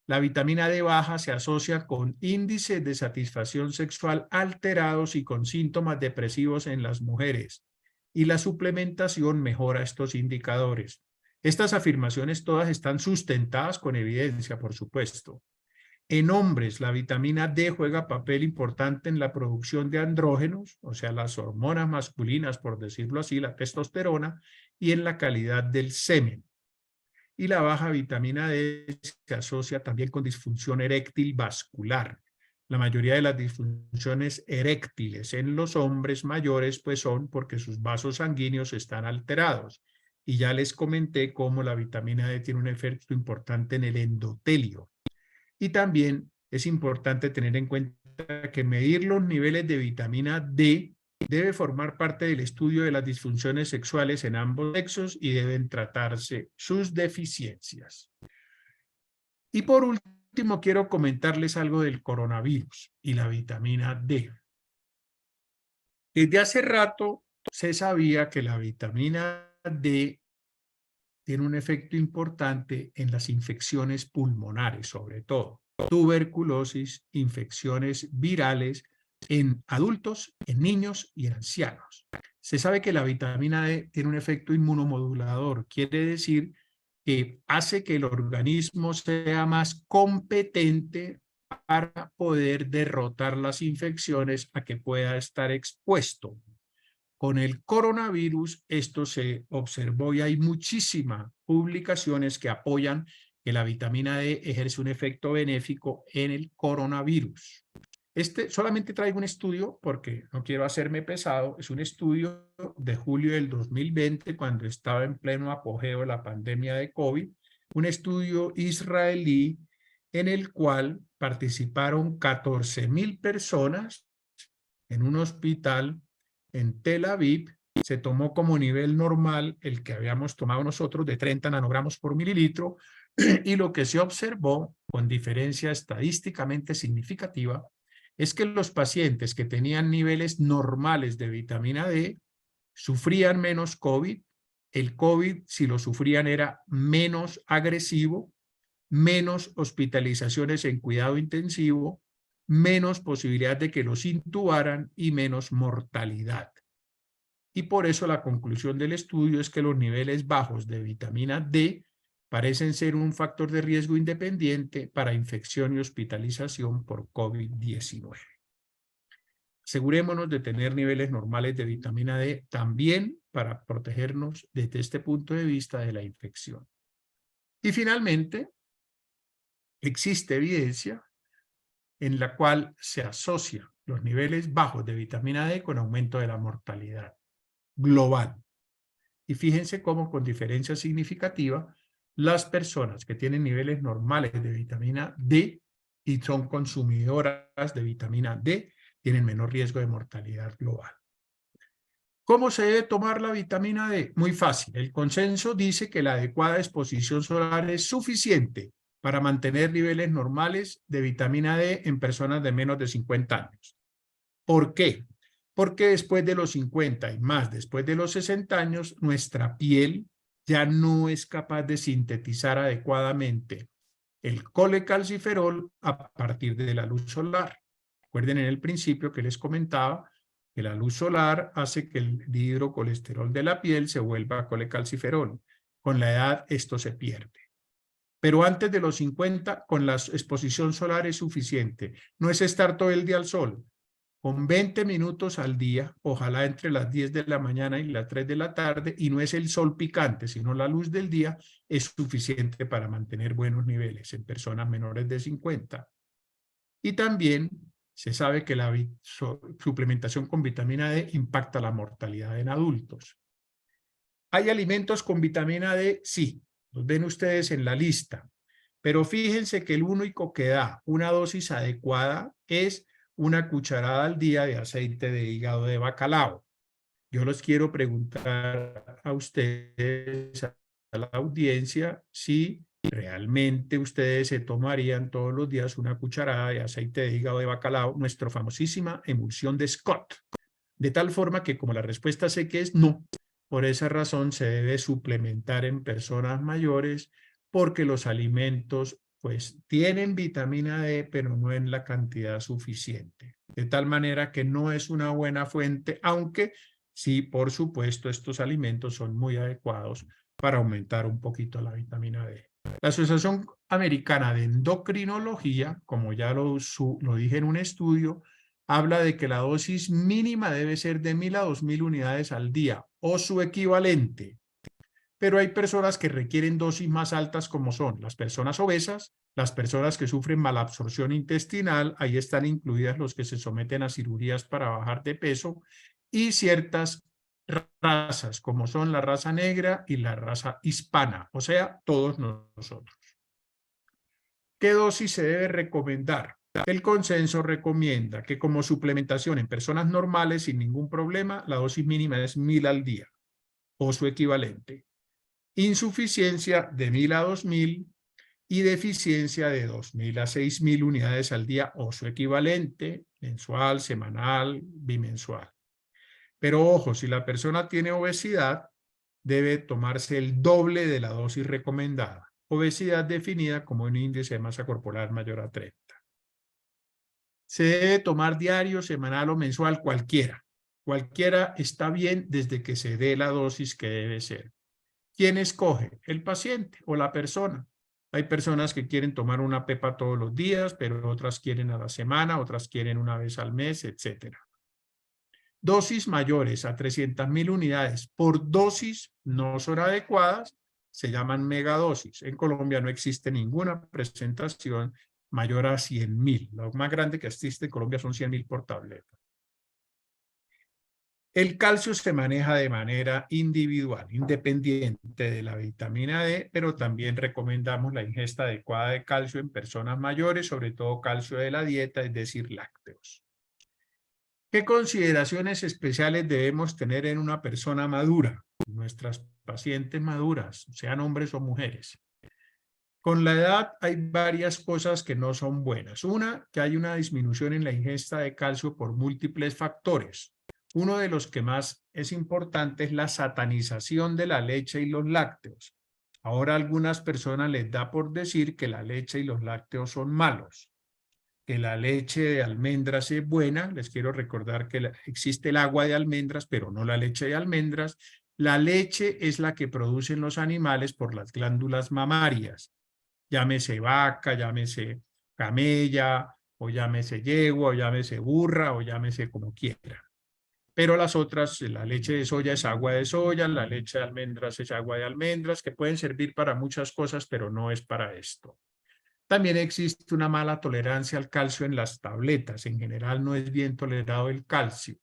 La vitamina D baja se asocia con índices de satisfacción sexual alterados y con síntomas depresivos en las mujeres, y la suplementación mejora estos indicadores. Estas afirmaciones todas están sustentadas con evidencia, por supuesto. En hombres, la vitamina D juega papel importante en la producción de andrógenos, o sea, las hormonas masculinas, por decirlo así, la testosterona, y en la calidad del semen. Y la baja vitamina D se asocia también con disfunción eréctil vascular. La mayoría de las disfunciones eréctiles en los hombres mayores pues son porque sus vasos sanguíneos están alterados. Y ya les comenté cómo la vitamina D tiene un efecto importante en el endotelio. Y también es importante tener en cuenta que medir los niveles de vitamina D debe formar parte del estudio de las disfunciones sexuales en ambos sexos y deben tratarse sus deficiencias. Y por último, quiero comentarles algo del coronavirus y la vitamina D. Desde hace rato se sabía que la vitamina D tiene un efecto importante en las infecciones pulmonares, sobre todo tuberculosis, infecciones virales en adultos, en niños y en ancianos. Se sabe que la vitamina D tiene un efecto inmunomodulador, quiere decir que hace que el organismo sea más competente para poder derrotar las infecciones a que pueda estar expuesto. Con el coronavirus esto se observó y hay muchísimas publicaciones que apoyan que la vitamina D ejerce un efecto benéfico en el coronavirus. Solamente traigo un estudio porque no quiero hacerme pesado. Es un estudio de julio del 2020 cuando estaba en pleno apogeo de la pandemia de COVID. Un estudio israelí en el cual participaron 14,000 personas en un hospital en Tel Aviv. Se tomó como nivel normal el que habíamos tomado nosotros de 30 nanogramos por mililitro y lo que se observó con diferencia estadísticamente significativa es que los pacientes que tenían niveles normales de vitamina D sufrían menos COVID. El COVID, si lo sufrían, era menos agresivo, menos hospitalizaciones en cuidado intensivo, menos posibilidad de que los intubaran y menos mortalidad. Y por eso la conclusión del estudio es que los niveles bajos de vitamina D parecen ser un factor de riesgo independiente para infección y hospitalización por COVID-19. Asegurémonos de tener niveles normales de vitamina D también para protegernos desde este punto de vista de la infección. Y finalmente, existe evidencia en la cual se asocia los niveles bajos de vitamina D con aumento de la mortalidad global. Y fíjense cómo, con diferencia significativa, las personas que tienen niveles normales de vitamina D y son consumidoras de vitamina D tienen menor riesgo de mortalidad global. ¿Cómo se debe tomar la vitamina D? Muy fácil. El consenso dice que la adecuada exposición solar es suficiente para mantener niveles normales de vitamina D en personas de menos de 50 años. ¿Por qué? Porque después de los 50 y más después de los 60 años, nuestra piel ya no es capaz de sintetizar adecuadamente el colecalciferol a partir de la luz solar. Recuerden en el principio que les comentaba que la luz solar hace que el dihidrocolesterol de la piel se vuelva colecalciferol. Con la edad esto se pierde. Pero antes de los 50, con la exposición solar es suficiente. No es estar todo el día al sol. Con 20 minutos al día, ojalá entre las 10 de la mañana y las 3 de la tarde, y no es el sol picante, sino la luz del día, es suficiente para mantener buenos niveles en personas menores de 50. Y también se sabe que la suplementación con vitamina D impacta la mortalidad en adultos. ¿Hay alimentos con vitamina D? Sí, los ven ustedes en la lista. Pero fíjense que el único que da una dosis adecuada es una cucharada al día de aceite de hígado de bacalao. Yo los quiero preguntar a ustedes, a la audiencia, si realmente ustedes se tomarían todos los días una cucharada de aceite de hígado de bacalao, nuestra famosísima emulsión de Scott. De tal forma que, como la respuesta sé que es no, por esa razón se debe suplementar en personas mayores, porque los alimentos pues tienen vitamina D, pero no en la cantidad suficiente. De tal manera que no es una buena fuente, aunque sí, por supuesto, estos alimentos son muy adecuados para aumentar un poquito la vitamina D. La Asociación Americana de Endocrinología, como ya lo dije en un estudio, habla de que la dosis mínima debe ser de 1.000 a 2.000 unidades al día o su equivalente. Pero hay personas que requieren dosis más altas, como son las personas obesas, las personas que sufren malabsorción intestinal, ahí están incluidas los que se someten a cirugías para bajar de peso, y ciertas razas, como son la raza negra y la raza hispana, o sea, todos nosotros. ¿Qué dosis se debe recomendar? El consenso recomienda que como suplementación en personas normales sin ningún problema, la dosis mínima es 1.000 al día o su equivalente. Insuficiencia de 1.000 a 2.000 y deficiencia de 2.000 a 6.000 unidades al día o su equivalente, mensual, semanal, bimensual. Pero ojo, si la persona tiene obesidad, debe tomarse el doble de la dosis recomendada. Obesidad definida como un índice de masa corporal mayor a 30. Se debe tomar diario, semanal o mensual, cualquiera. Cualquiera está bien desde que se dé la dosis que debe ser. ¿Quién escoge? El paciente o la persona. Hay personas que quieren tomar una pepa todos los días, pero otras quieren a la semana, otras quieren una vez al mes, etc. Dosis mayores a 300.000 unidades por dosis no son adecuadas, se llaman megadosis. En Colombia no existe ninguna presentación mayor a 100.000. Lo más grande que existe en Colombia son 100.000 por tableta. El calcio se maneja de manera individual, independiente de la vitamina D, pero también recomendamos la ingesta adecuada de calcio en personas mayores, sobre todo calcio de la dieta, es decir, lácteos. ¿Qué consideraciones especiales debemos tener en una persona madura? Nuestras pacientes maduras, sean hombres o mujeres. Con la edad hay varias cosas que no son buenas. Una, que hay una disminución en la ingesta de calcio por múltiples factores. Uno de los que más es importante es la satanización de la leche y los lácteos. Ahora a algunas personas les da por decir que la leche y los lácteos son malos, que la leche de almendras es buena. Les quiero recordar que existe el agua de almendras, pero no la leche de almendras. La leche es la que producen los animales por las glándulas mamarias. Llámese vaca, llámese camella, o llámese yegua, o llámese burra, o llámese como quiera. pero las otras, la leche de soya es agua de soya, la leche de almendras es agua de almendras, que pueden servir para muchas cosas, pero no es para esto. También existe una mala tolerancia al calcio en las tabletas. En general no es bien tolerado el calcio.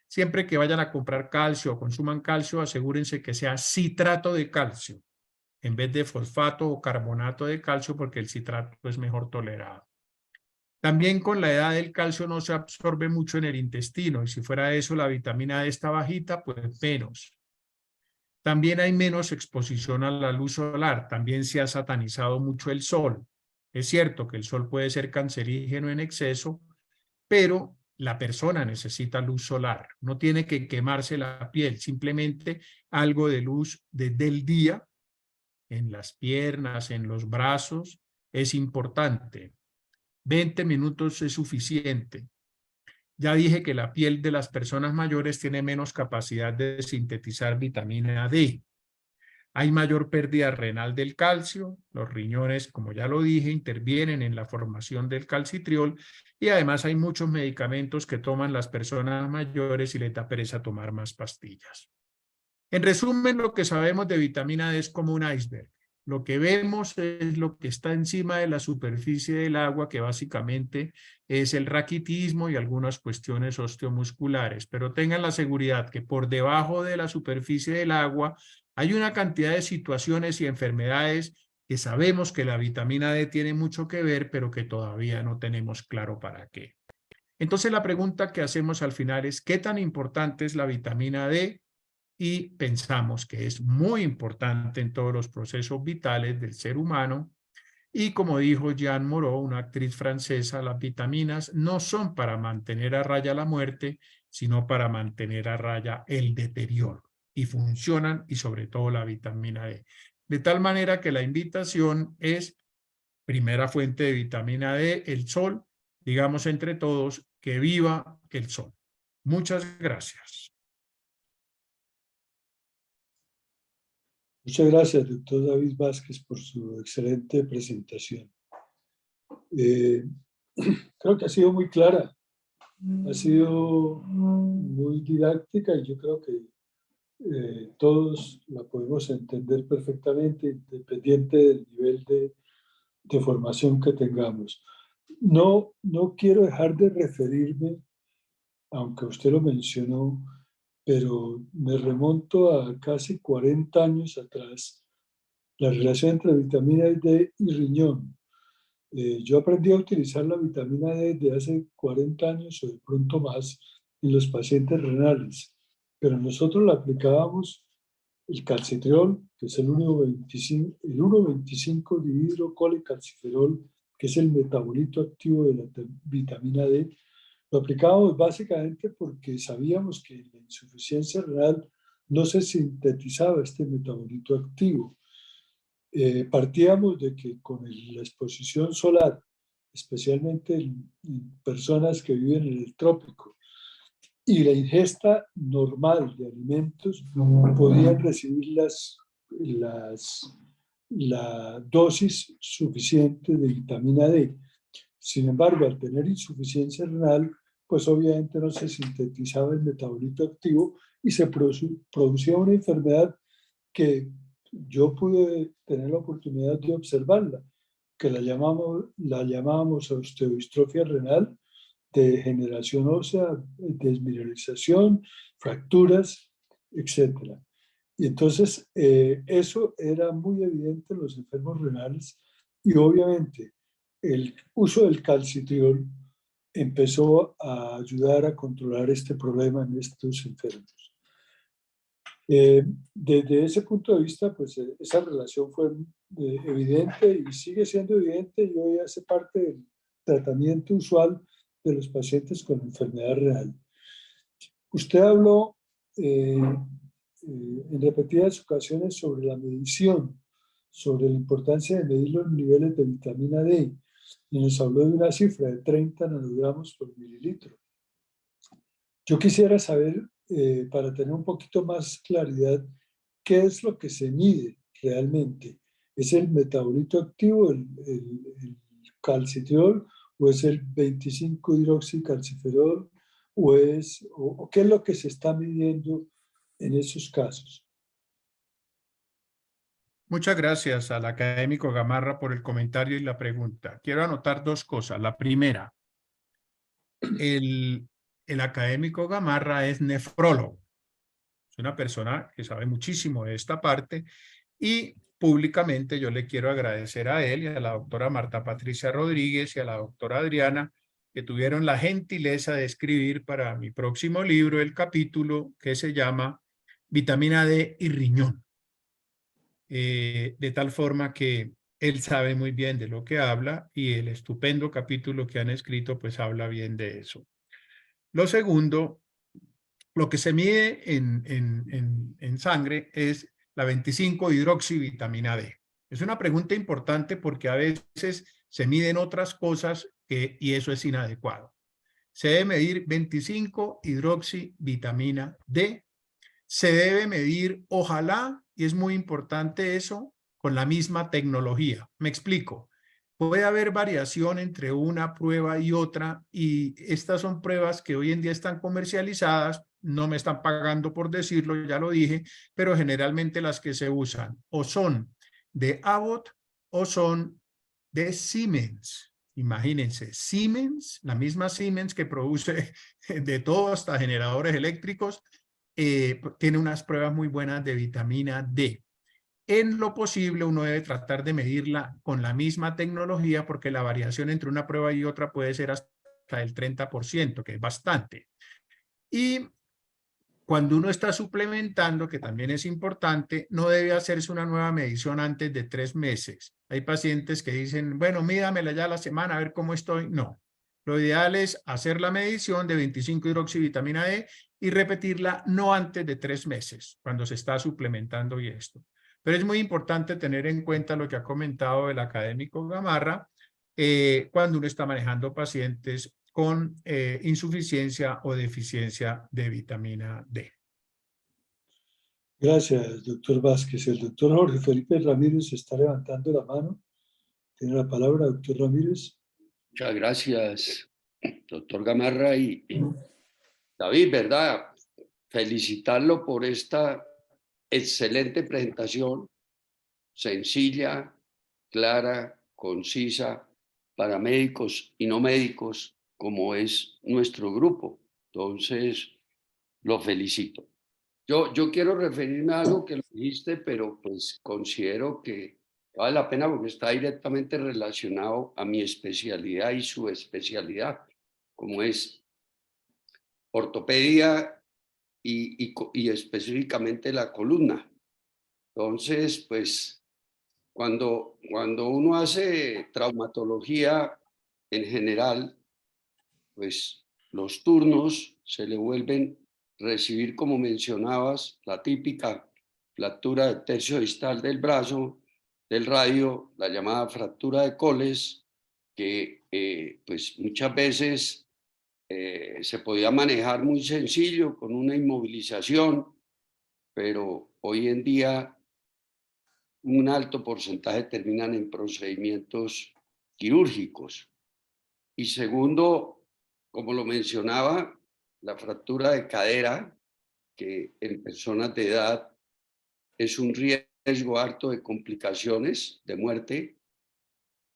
Siempre que vayan a comprar calcio o consuman calcio, asegúrense que sea citrato de calcio en vez de fosfato o carbonato de calcio, porque el citrato es mejor tolerado. También con la edad el calcio no se absorbe mucho en el intestino y si fuera eso la vitamina D está bajita, pues menos. También hay menos exposición a la luz solar, también se ha satanizado mucho el sol. Es cierto que el sol puede ser cancerígeno en exceso, pero la persona necesita luz solar, no tiene que quemarse la piel, simplemente algo de luz desde el día, en las piernas, en los brazos, es importante. 20 minutos es suficiente. Ya dije que la piel de las personas mayores tiene menos capacidad de sintetizar vitamina D. Hay mayor pérdida renal del calcio, los riñones, como ya lo dije, intervienen en la formación del calcitriol y además hay muchos medicamentos que toman las personas mayores y les da pereza tomar más pastillas. En resumen, lo que sabemos de vitamina D es como un iceberg. Lo que vemos es lo que está encima de la superficie del agua, que básicamente es el raquitismo y algunas cuestiones osteomusculares. Pero tengan la seguridad que por debajo de la superficie del agua hay una cantidad de situaciones y enfermedades que sabemos que la vitamina D tiene mucho que ver, pero que todavía no tenemos claro para qué. Entonces la pregunta que hacemos al final es, ¿qué tan importante es la vitamina D? Y pensamos que es muy importante en todos los procesos vitales del ser humano. Y como dijo Jeanne Moreau, una actriz francesa, las vitaminas no son para mantener a raya la muerte, sino para mantener a raya el deterioro. Y funcionan, y sobre todo la vitamina D. De tal manera que la invitación es, primera fuente de vitamina D, el sol. Digamos entre todos, que viva el sol. Muchas gracias. Muchas gracias, doctor David Vázquez, por su excelente presentación. Creo que ha sido muy clara, ha sido muy didáctica y yo creo que todos la podemos entender perfectamente, independiente del nivel de formación que tengamos. No quiero dejar de referirme, aunque usted lo mencionó, pero me remonto a casi 40 años atrás, la relación entre vitamina D y riñón. Yo aprendí a utilizar la vitamina D desde hace 40 años o de pronto más en los pacientes renales, pero nosotros la aplicábamos el calcitriol, que es el 1,25 dihidrocolecalciferol, que es el metabolito activo de la vitamina D. Lo aplicábamos básicamente porque sabíamos que en la insuficiencia renal no se sintetizaba este metabolito activo. Partíamos de que con la exposición solar, especialmente en personas que viven en el trópico, y la ingesta normal de alimentos, podían recibir la dosis suficiente de vitamina D. Sin embargo, al tener insuficiencia renal, pues obviamente no se sintetizaba el metabolito activo y se producía una enfermedad que yo pude tener la oportunidad de observarla, que la llamábamos osteodistrofia renal, degeneración ósea, desmineralización, fracturas, etc. Y entonces eso era muy evidente en los enfermos renales y obviamente el uso del calcitriol empezó a ayudar a controlar este problema en estos enfermos. Desde ese punto de vista, pues esa relación fue evidente y sigue siendo evidente y hoy hace parte del tratamiento usual de los pacientes con enfermedad renal. Usted habló en repetidas ocasiones sobre la medición, sobre la importancia de medir los niveles de vitamina D y nos habló de una cifra de 30 nanogramos por mililitro. Yo quisiera saber, para tener un poquito más claridad, qué es lo que se mide realmente. ¿Es el metabolito activo, el calcitriol, o es el 25-hidroxicalciferol, o qué es lo que se está midiendo en esos casos? Muchas gracias al académico Gamarra por el comentario y la pregunta. Quiero anotar dos cosas. La primera, el académico Gamarra es nefrólogo. Es una persona que sabe muchísimo de esta parte y públicamente yo le quiero agradecer a él y a la doctora Marta Patricia Rodríguez y a la doctora Adriana que tuvieron la gentileza de escribir para mi próximo libro el capítulo que se llama Vitamina D y riñón. De tal forma que él sabe muy bien de lo que habla y el estupendo capítulo que han escrito pues habla bien de eso. Lo segundo, lo que se mide en sangre es la 25-hidroxivitamina D. Es una pregunta importante porque a veces se miden otras cosas y eso es inadecuado. Se debe medir 25-hidroxivitamina D. Se debe medir, ojalá, y es muy importante eso, con la misma tecnología. Me explico. Puede haber variación entre una prueba y otra y estas son pruebas que hoy en día están comercializadas, no me están pagando por decirlo, ya lo dije, pero generalmente las que se usan o son de Abbott o son de Siemens. Imagínense, Siemens, la misma Siemens que produce de todo hasta generadores eléctricos, tiene unas pruebas muy buenas de vitamina D. En lo posible, uno debe tratar de medirla con la misma tecnología porque la variación entre una prueba y otra puede ser hasta el 30%, que es bastante. Y cuando uno está suplementando, que también es importante, no debe hacerse una nueva medición antes de 3 meses. Hay pacientes que dicen, bueno, mídamela ya la semana a ver cómo estoy. No. Lo ideal es hacer la medición de 25-hidroxivitamina D y repetirla no antes de 3 meses, cuando se está suplementando y esto. Pero es muy importante tener en cuenta lo que ha comentado el académico Gamarra cuando uno está manejando pacientes con insuficiencia o deficiencia de vitamina D. Gracias, doctor Vázquez. El doctor Jorge Felipe Ramírez está levantando la mano. Tiene la palabra, doctor Ramírez. Muchas gracias, doctor Gamarra y David, ¿verdad? Felicitarlo por esta excelente presentación, sencilla, clara, concisa, para médicos y no médicos, como es nuestro grupo. Entonces, lo felicito. Yo quiero referirme a algo que lo dijiste, pero pues considero que vale la pena porque está directamente relacionado a mi especialidad y su especialidad, como es ortopedia y específicamente la columna. Entonces, pues cuando uno hace traumatología en general, pues los turnos se le vuelven recibir, como mencionabas, la típica fractura del tercio distal del brazo, del radio, la llamada fractura de Coles, que pues muchas veces se podía manejar muy sencillo con una inmovilización, pero hoy en día un alto porcentaje terminan en procedimientos quirúrgicos. Y segundo, como lo mencionaba, la fractura de cadera, que en personas de edad es un riesgo alto de complicaciones de muerte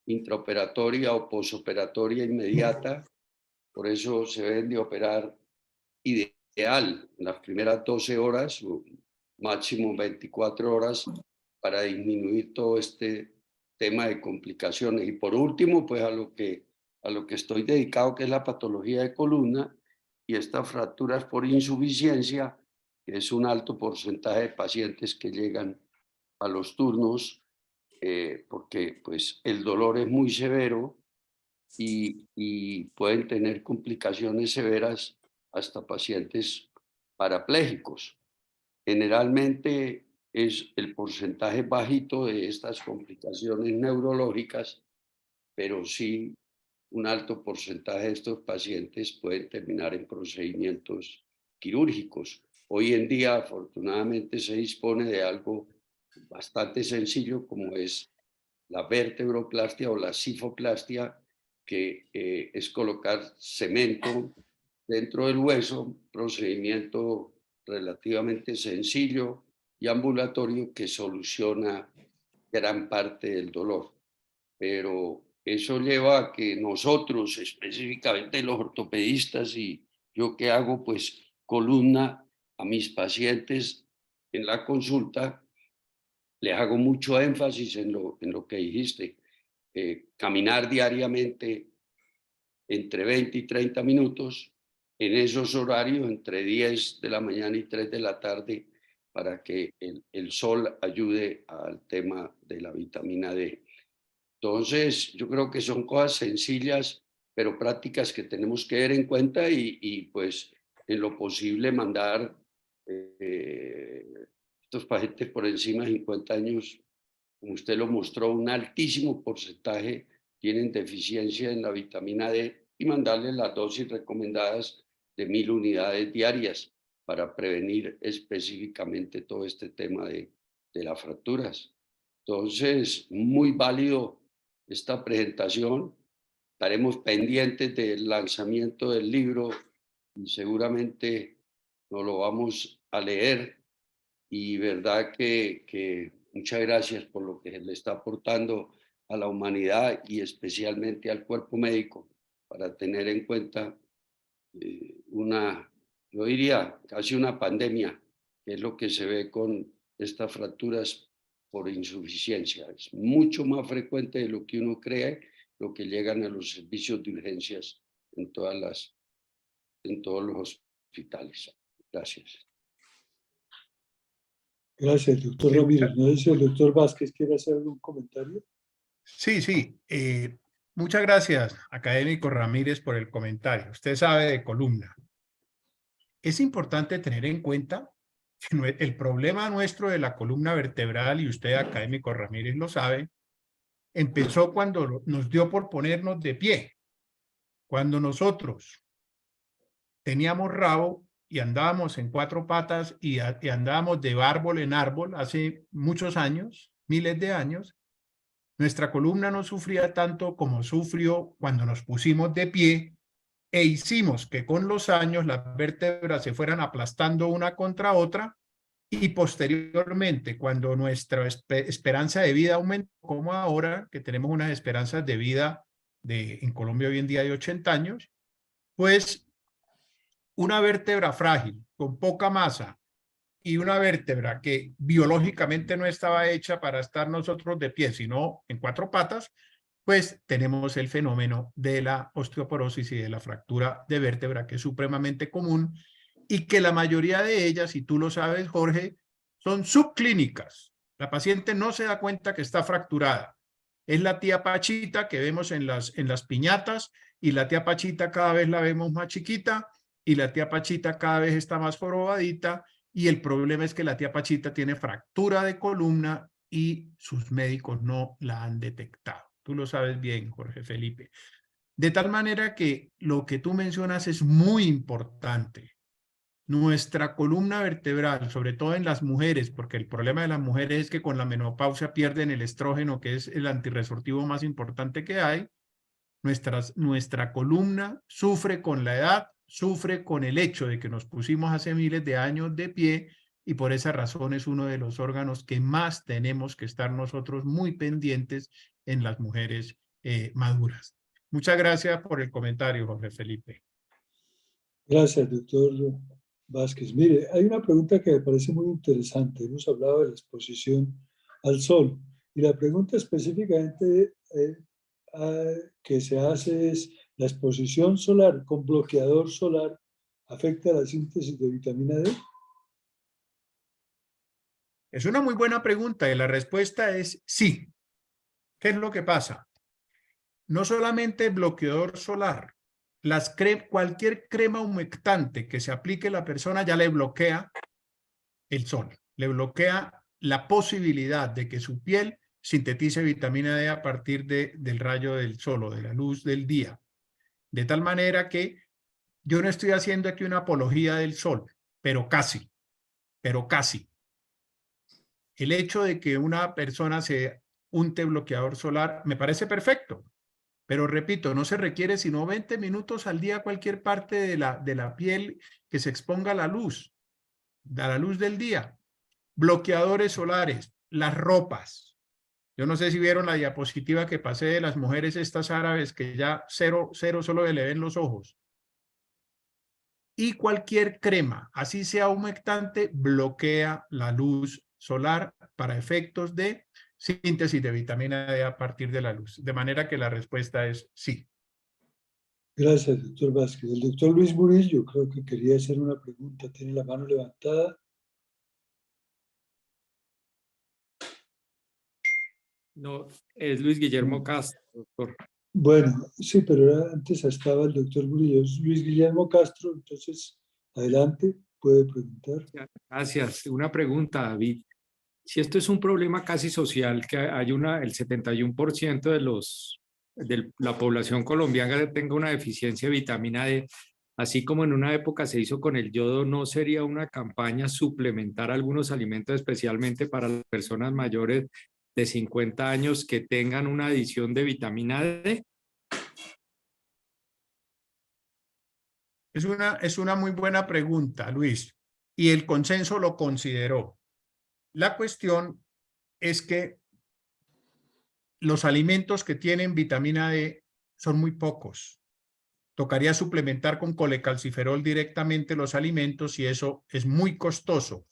intraoperatoria o posoperatoria inmediata. Por eso se deben de operar ideal en las primeras 12 horas o máximo 24 horas para disminuir todo este tema de complicaciones. Y por último, pues a lo que estoy dedicado, que es la patología de columna y estas fracturas por insuficiencia, que es un alto porcentaje de pacientes que llegan a los turnos porque pues el dolor es muy severo y pueden tener complicaciones severas hasta pacientes parapléjicos. Generalmente es el porcentaje bajito de estas complicaciones neurológicas, pero sí un alto porcentaje de estos pacientes pueden terminar en procedimientos quirúrgicos. Hoy en día, afortunadamente, se dispone de algo bastante sencillo como es la vertebroplastia o la cifoplastia, que es colocar cemento dentro del hueso, procedimiento relativamente sencillo y ambulatorio que soluciona gran parte del dolor. Pero eso lleva a que nosotros, específicamente los ortopedistas y yo que hago pues columna a mis pacientes en la consulta, les hago mucho énfasis en lo que dijiste. Caminar diariamente entre 20 y 30 minutos en esos horarios, entre 10 de la mañana y 3 de la tarde, para que el sol ayude al tema de la vitamina D. Entonces, yo creo que son cosas sencillas, pero prácticas que tenemos que tener en cuenta y pues en lo posible mandar estos pacientes por encima de 50 años, como usted lo mostró, un altísimo porcentaje tienen deficiencia en la vitamina D y mandarles las dosis recomendadas de 1000 unidades diarias para prevenir específicamente todo este tema de las fracturas. Entonces, muy válido esta presentación. Estaremos pendientes del lanzamiento del libro y seguramente nos lo vamos a leer. Y verdad que muchas gracias por lo que le está aportando a la humanidad y especialmente al cuerpo médico para tener en cuenta yo diría, casi una pandemia, que es lo que se ve con estas fracturas por insuficiencia. Es mucho más frecuente de lo que uno cree, lo que llegan a los servicios de urgencias en todos los hospitales. Gracias. Gracias, doctor Sí, Ramírez. No sé si el doctor Vázquez quiere hacer algún comentario. sí. Muchas gracias, académico Ramírez, por el comentario. Usted sabe de columna. Es importante tener en cuenta que el problema nuestro de la columna vertebral, y usted, académico Ramírez, lo sabe, empezó cuando nos dio por ponernos de pie. Cuando nosotros teníamos rabo y andábamos en 4 patas y andábamos de árbol en árbol hace muchos años, miles de años, nuestra columna no sufría tanto como sufrió cuando nos pusimos de pie e hicimos que con los años las vértebras se fueran aplastando una contra otra y posteriormente, cuando nuestra esperanza de vida aumentó, como ahora, que tenemos unas esperanzas de vida en Colombia hoy en día de 80 años, pues una vértebra frágil, con poca masa, y una vértebra que biológicamente no estaba hecha para estar nosotros de pie, sino en 4 patas, pues tenemos el fenómeno de la osteoporosis y de la fractura de vértebra, que es supremamente común y que la mayoría de ellas, y tú lo sabes, Jorge, son subclínicas. La paciente no se da cuenta que está fracturada. Es la tía Pachita que vemos en las piñatas, y la tía Pachita cada vez la vemos más chiquita y la tía Pachita cada vez está más jorobadita, y el problema es que la tía Pachita tiene fractura de columna y sus médicos no la han detectado. Tú lo sabes bien, Jorge Felipe. De tal manera que lo que tú mencionas es muy importante. Nuestra columna vertebral, sobre todo en las mujeres, porque el problema de las mujeres es que con la menopausia pierden el estrógeno, que es el antirresortivo más importante que hay. Nuestra columna sufre con la edad, sufre con el hecho de que nos pusimos hace miles de años de pie, y por esa razón es uno de los órganos que más tenemos que estar nosotros muy pendientes en las mujeres maduras. Muchas gracias por el comentario, Jorge Felipe. Gracias, doctor Vázquez. Mire, hay una pregunta que me parece muy interesante. Hemos hablado de la exposición al sol y la pregunta específicamente que se hace es: ¿la exposición solar con bloqueador solar afecta la síntesis de vitamina D? Es una muy buena pregunta y la respuesta es sí. ¿Qué es lo que pasa? No solamente bloqueador solar, cualquier crema humectante que se aplique a la persona ya le bloquea el sol, le bloquea la posibilidad de que su piel sintetice vitamina D a partir del rayo del sol o de la luz del día. De tal manera que yo no estoy haciendo aquí una apología del sol, pero casi. El hecho de que una persona se unte bloqueador solar me parece perfecto, Pero repito, no se requiere sino 20 minutos al día cualquier parte de la piel que se exponga a la luz del día. Bloqueadores solares, las ropas. Yo no sé si vieron la diapositiva que pasé de las mujeres estas árabes que ya cero solo le ven los ojos. Y cualquier crema, así sea humectante, bloquea la luz solar para efectos de síntesis de vitamina D a partir de la luz. De manera que la respuesta es sí. Gracias, doctor Vázquez. El doctor Luis Murillo creo que quería hacer una pregunta. Tiene la mano levantada. No, es Luis Guillermo Castro, doctor. Bueno, sí, pero antes estaba el doctor Murillo. Es Luis Guillermo Castro, entonces, adelante, puede preguntar. Gracias. Una pregunta, David. Si esto es un problema casi social, que hay el 71% de la población colombiana tenga una deficiencia de vitamina D, así como en una época se hizo con el yodo, ¿no sería una campaña suplementar algunos alimentos, especialmente para las personas mayores de 50 años que tengan una adición de vitamina D? Es una muy buena pregunta, Luis, y el consenso lo consideró. La cuestión es que los alimentos que tienen vitamina D son muy pocos. Tocaría suplementar con colecalciferol directamente los alimentos y eso es muy costoso.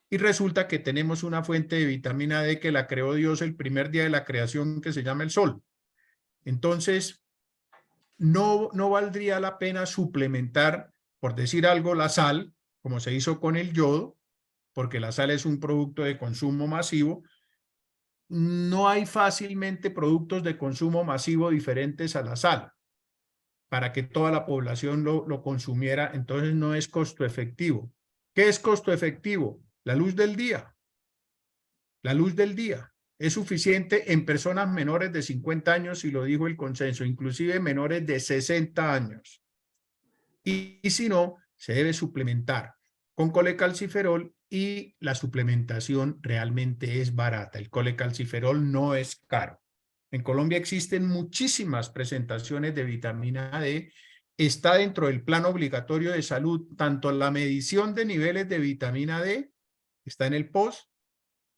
Y resulta que tenemos una fuente de vitamina D que la creó Dios el primer día de la creación, que se llama el sol. Entonces, no valdría la pena suplementar, por decir algo, la sal, como se hizo con el yodo, porque la sal es un producto de consumo masivo. No hay fácilmente productos de consumo masivo diferentes a la sal para que toda la población lo consumiera, entonces no es costo efectivo. ¿Qué es costo efectivo? La luz del día. La luz del día es suficiente en personas menores de 50 años, y lo dijo el consenso, inclusive menores de 60 años. Y si no, se debe suplementar con colecalciferol y la suplementación realmente es barata. El colecalciferol no es caro. En Colombia existen muchísimas presentaciones de vitamina D. Está dentro del plan obligatorio de salud, tanto la medición de niveles de vitamina D, está en el POS,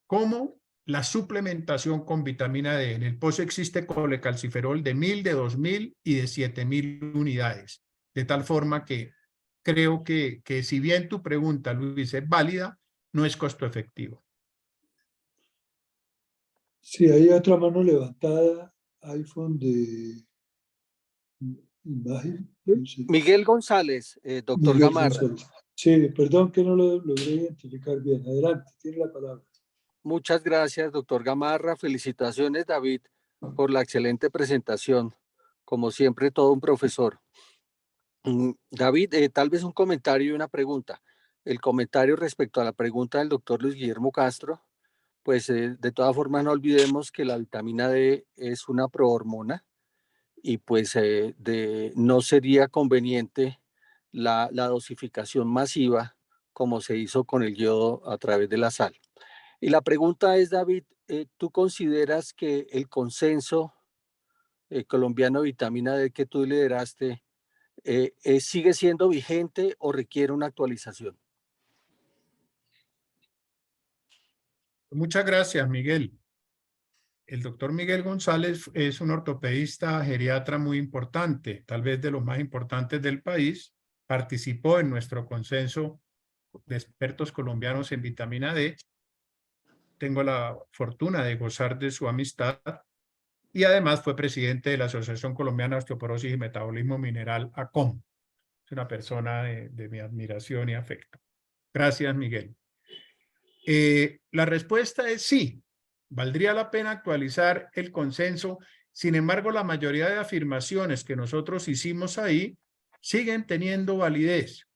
como la suplementación con vitamina D. En el POS existe colecalciferol de 1000, de 2000 y de 7000 unidades. De tal forma que creo que si bien tu pregunta, Luis, es válida, no es costo efectivo. Sí, hay otra mano levantada, iPhone de imagen. No sé. Miguel González, doctor Miguel Gamarra. González. Sí, perdón que no lo logré identificar bien. Adelante, tiene la palabra. Muchas gracias, doctor Gamarra. Felicitaciones, David, por la excelente presentación. Como siempre, todo un profesor. David, tal vez un comentario y una pregunta. El comentario respecto a la pregunta del doctor Luis Guillermo Castro, pues de todas formas no olvidemos que la vitamina D es una prohormona y pues no sería conveniente la dosificación masiva como se hizo con el yodo a través de la sal. Y la pregunta es, David, ¿tú consideras que el consenso colombiano de vitamina D que tú lideraste sigue siendo vigente o requiere una actualización? Muchas gracias, Miguel. El doctor Miguel González es un ortopedista geriatra muy importante, tal vez de los más importantes del país. Participó en nuestro consenso de expertos colombianos en vitamina D. Tengo la fortuna de gozar de su amistad y además fue presidente de la Asociación Colombiana de Osteoporosis y Metabolismo Mineral, ACOM. Es una persona de mi admiración y afecto. Gracias, Miguel. La respuesta es sí. Valdría la pena actualizar el consenso. Sin embargo, la mayoría de afirmaciones que nosotros hicimos ahí siguen teniendo validez.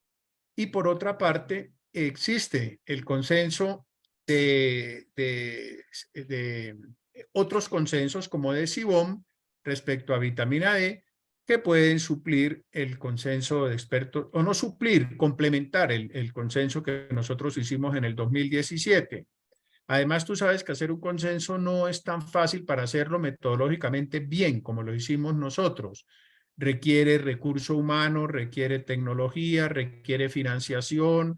Y por otra parte, existe el consenso de otros consensos como de SIBOM respecto a vitamina D, que pueden suplir el consenso de expertos, o no suplir, complementar el consenso que nosotros hicimos en el 2017. Además, tú sabes que hacer un consenso no es tan fácil para hacerlo metodológicamente bien como lo hicimos nosotros. Requiere recurso humano, requiere tecnología, requiere financiación.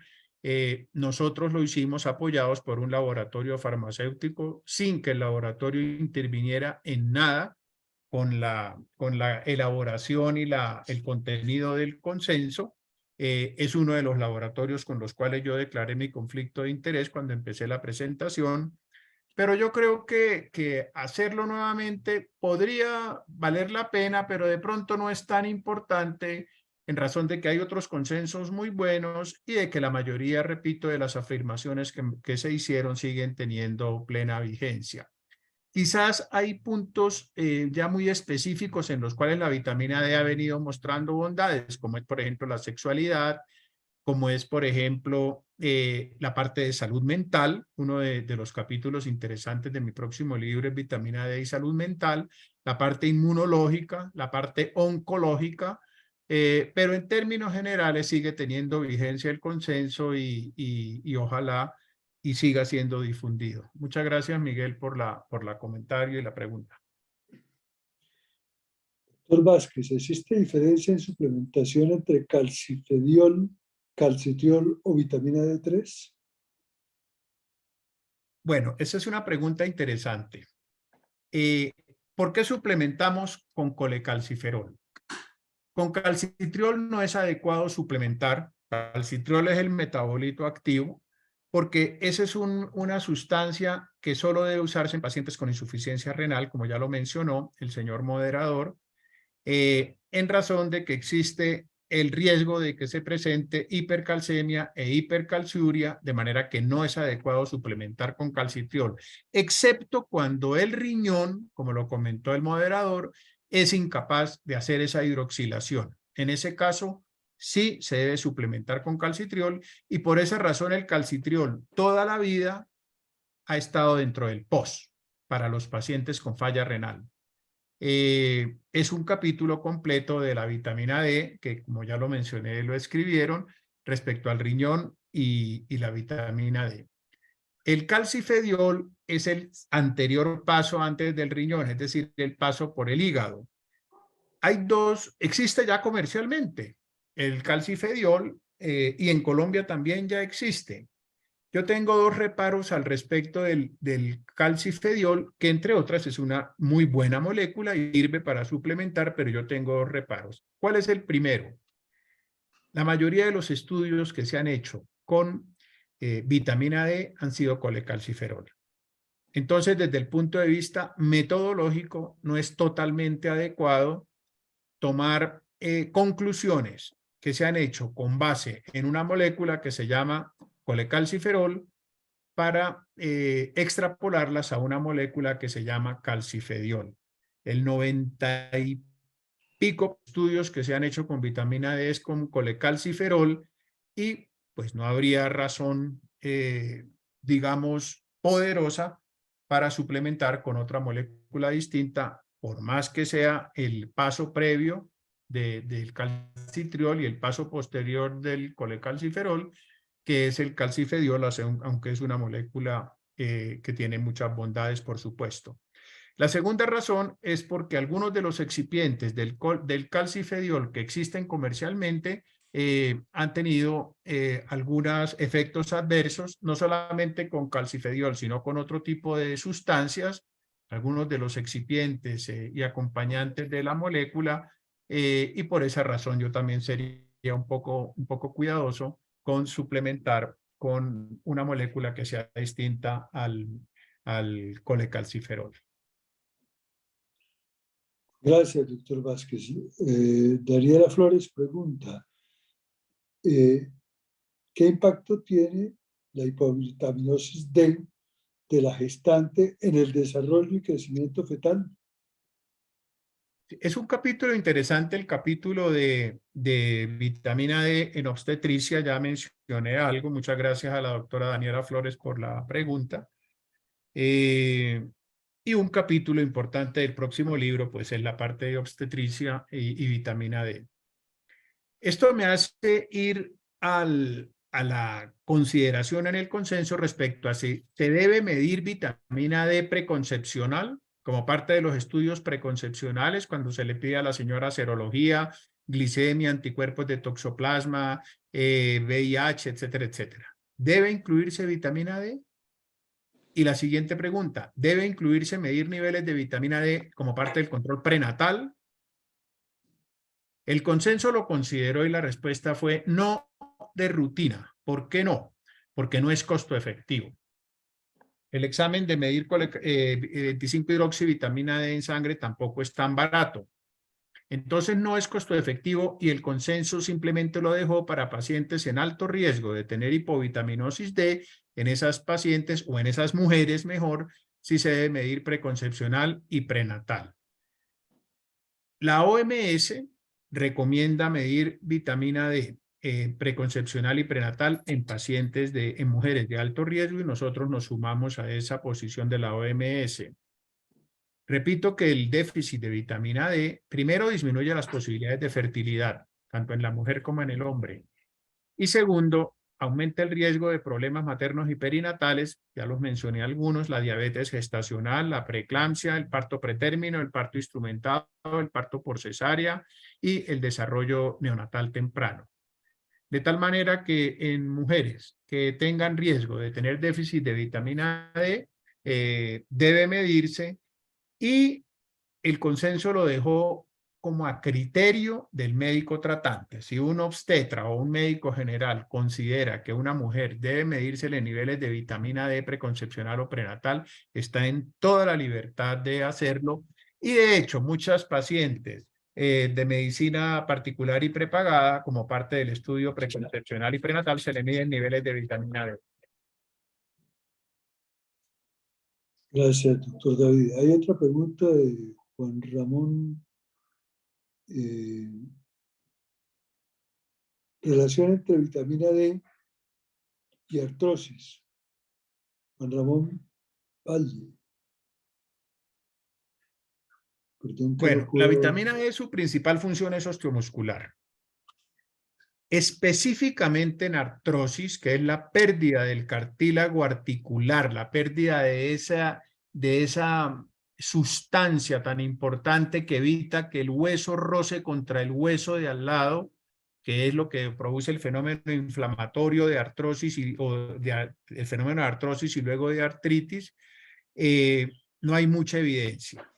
Nosotros lo hicimos apoyados por un laboratorio farmacéutico sin que el laboratorio interviniera en nada con la elaboración y el contenido del consenso. Es uno de los laboratorios con los cuales yo declaré mi conflicto de interés cuando empecé la presentación, pero yo creo que hacerlo nuevamente podría valer la pena, pero de pronto no es tan importante en razón de que hay otros consensos muy buenos y de que la mayoría, repito, de las afirmaciones que se hicieron siguen teniendo plena vigencia. Quizás hay puntos ya muy específicos en los cuales la vitamina D ha venido mostrando bondades, como es, por ejemplo, la sexualidad, como es, por ejemplo, la parte de salud mental. Uno de los capítulos interesantes de mi próximo libro es Vitamina D y Salud Mental, la parte inmunológica, la parte oncológica, pero en términos generales sigue teniendo vigencia el consenso y ojalá y siga siendo difundido. Muchas gracias, Miguel, por la comentario y la pregunta. Doctor Vázquez, ¿existe diferencia en suplementación entre calcitriol o vitamina D3? Bueno, esa es una pregunta interesante. ¿Por qué suplementamos con colecalciferol? Con calcitriol no es adecuado suplementar. Calcitriol es el metabolito activo porque esa es una sustancia que solo debe usarse en pacientes con insuficiencia renal, como ya lo mencionó el señor moderador, en razón de que existe el riesgo de que se presente hipercalcemia e hipercalciuria, de manera que no es adecuado suplementar con calcitriol, excepto cuando el riñón, como lo comentó el moderador, es incapaz de hacer esa hidroxilación. En ese caso, sí se debe suplementar con calcitriol y por esa razón el calcitriol toda la vida ha estado dentro del POS para los pacientes con falla renal. Es un capítulo completo de la vitamina D, que como ya lo mencioné, lo escribieron, respecto al riñón y la vitamina D. El calcifediol es el anterior paso antes del riñón, es decir, el paso por el hígado. Existe ya comercialmente el calcifediol y en Colombia también ya existe. Yo tengo dos reparos al respecto del calcifediol, que entre otras es una muy buena molécula y sirve para suplementar, pero yo tengo dos reparos. ¿Cuál es el primero? La mayoría de los estudios que se han hecho con vitamina D han sido colecalciferol. Entonces, desde el punto de vista metodológico, no es totalmente adecuado tomar conclusiones que se han hecho con base en una molécula que se llama colecalciferol para extrapolarlas a una molécula que se llama calcifediol. El 90 y pico estudios que se han hecho con vitamina D es con colecalciferol y pues no habría razón, digamos, poderosa para suplementar con otra molécula distinta, por más que sea el paso previo del calcitriol y el paso posterior del colecalciferol, que es el calcifediol, aunque es una molécula que tiene muchas bondades, por supuesto. La segunda razón es porque algunos de los excipientes del calcifediol que existen comercialmente han tenido algunos efectos adversos, no solamente con calcifediol, sino con otro tipo de sustancias, algunos de los excipientes y acompañantes de la molécula, y por esa razón yo también sería un poco cuidadoso con suplementar con una molécula que sea distinta al colecalciferol. Gracias, doctor Vázquez. Daniela Flores pregunta, ¿qué impacto tiene la hipovitaminosis D de la gestante en el desarrollo y crecimiento fetal? Es un capítulo interesante, el capítulo de vitamina D en obstetricia. Ya mencioné algo. Muchas gracias a la doctora Daniela Flores por la pregunta. Y un capítulo importante del próximo libro, pues es la parte de obstetricia y vitamina D. Esto me hace ir al a la consideración en el consenso respecto a si se debe medir vitamina D preconcepcional como parte de los estudios preconcepcionales cuando se le pide a la señora serología, glicemia, anticuerpos de toxoplasma, VIH, etcétera, etcétera. ¿Debe incluirse vitamina D? Y la siguiente pregunta, ¿debe incluirse medir niveles de vitamina D como parte del control prenatal? El consenso lo consideró y la respuesta fue no de rutina. ¿Por qué no? Porque no es costo efectivo. El examen de medir 25-hidroxivitamina D en sangre tampoco es tan barato. Entonces no es costo efectivo y el consenso simplemente lo dejó para pacientes en alto riesgo de tener hipovitaminosis D, en esas pacientes o en esas mujeres mejor, si se debe medir preconcepcional y prenatal. La OMS recomienda medir vitamina D preconcepcional y prenatal en pacientes en mujeres de alto riesgo y nosotros nos sumamos a esa posición de la OMS. Repito que el déficit de vitamina D primero disminuye las posibilidades de fertilidad, tanto en la mujer como en el hombre. Y segundo, aumenta el riesgo de problemas maternos y perinatales, ya los mencioné algunos, la diabetes gestacional, la preeclampsia, el parto pretérmino, el parto instrumentado, el parto por cesárea y el desarrollo neonatal temprano. De tal manera que en mujeres que tengan riesgo de tener déficit de vitamina D, debe medirse y el consenso lo dejó como a criterio del médico tratante. Si un obstetra o un médico general considera que una mujer debe medirse los niveles de vitamina D preconcepcional o prenatal, está en toda la libertad de hacerlo. Y de hecho, muchas pacientes de medicina particular y prepagada, como parte del estudio preconcepcional y prenatal, se le miden niveles de vitamina D. Gracias, doctor David. Hay otra pregunta de Juan Ramón. Relación entre vitamina D y artrosis. Juan Ramón Valle. Perdón que no Bueno, la puedo- vitamina D, su principal función es osteomuscular. Específicamente en artrosis, que es la pérdida del cartílago articular, la pérdida de esa sustancia tan importante que evita que el hueso roce contra el hueso de al lado, que es lo que produce el fenómeno inflamatorio de artrosis el fenómeno de artrosis y luego de artritis, no hay mucha evidencia.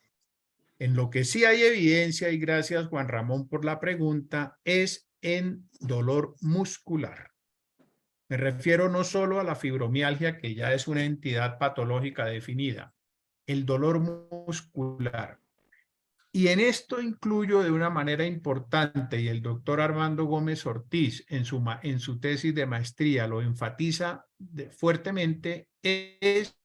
En lo que sí hay evidencia, y gracias Juan Ramón por la pregunta, es en dolor muscular. Me refiero no solo a la fibromialgia, que ya es una entidad patológica definida, el dolor muscular. Y en esto incluyo de una manera importante, y el doctor Armando Gómez Ortiz en su tesis de maestría lo enfatiza fuertemente, es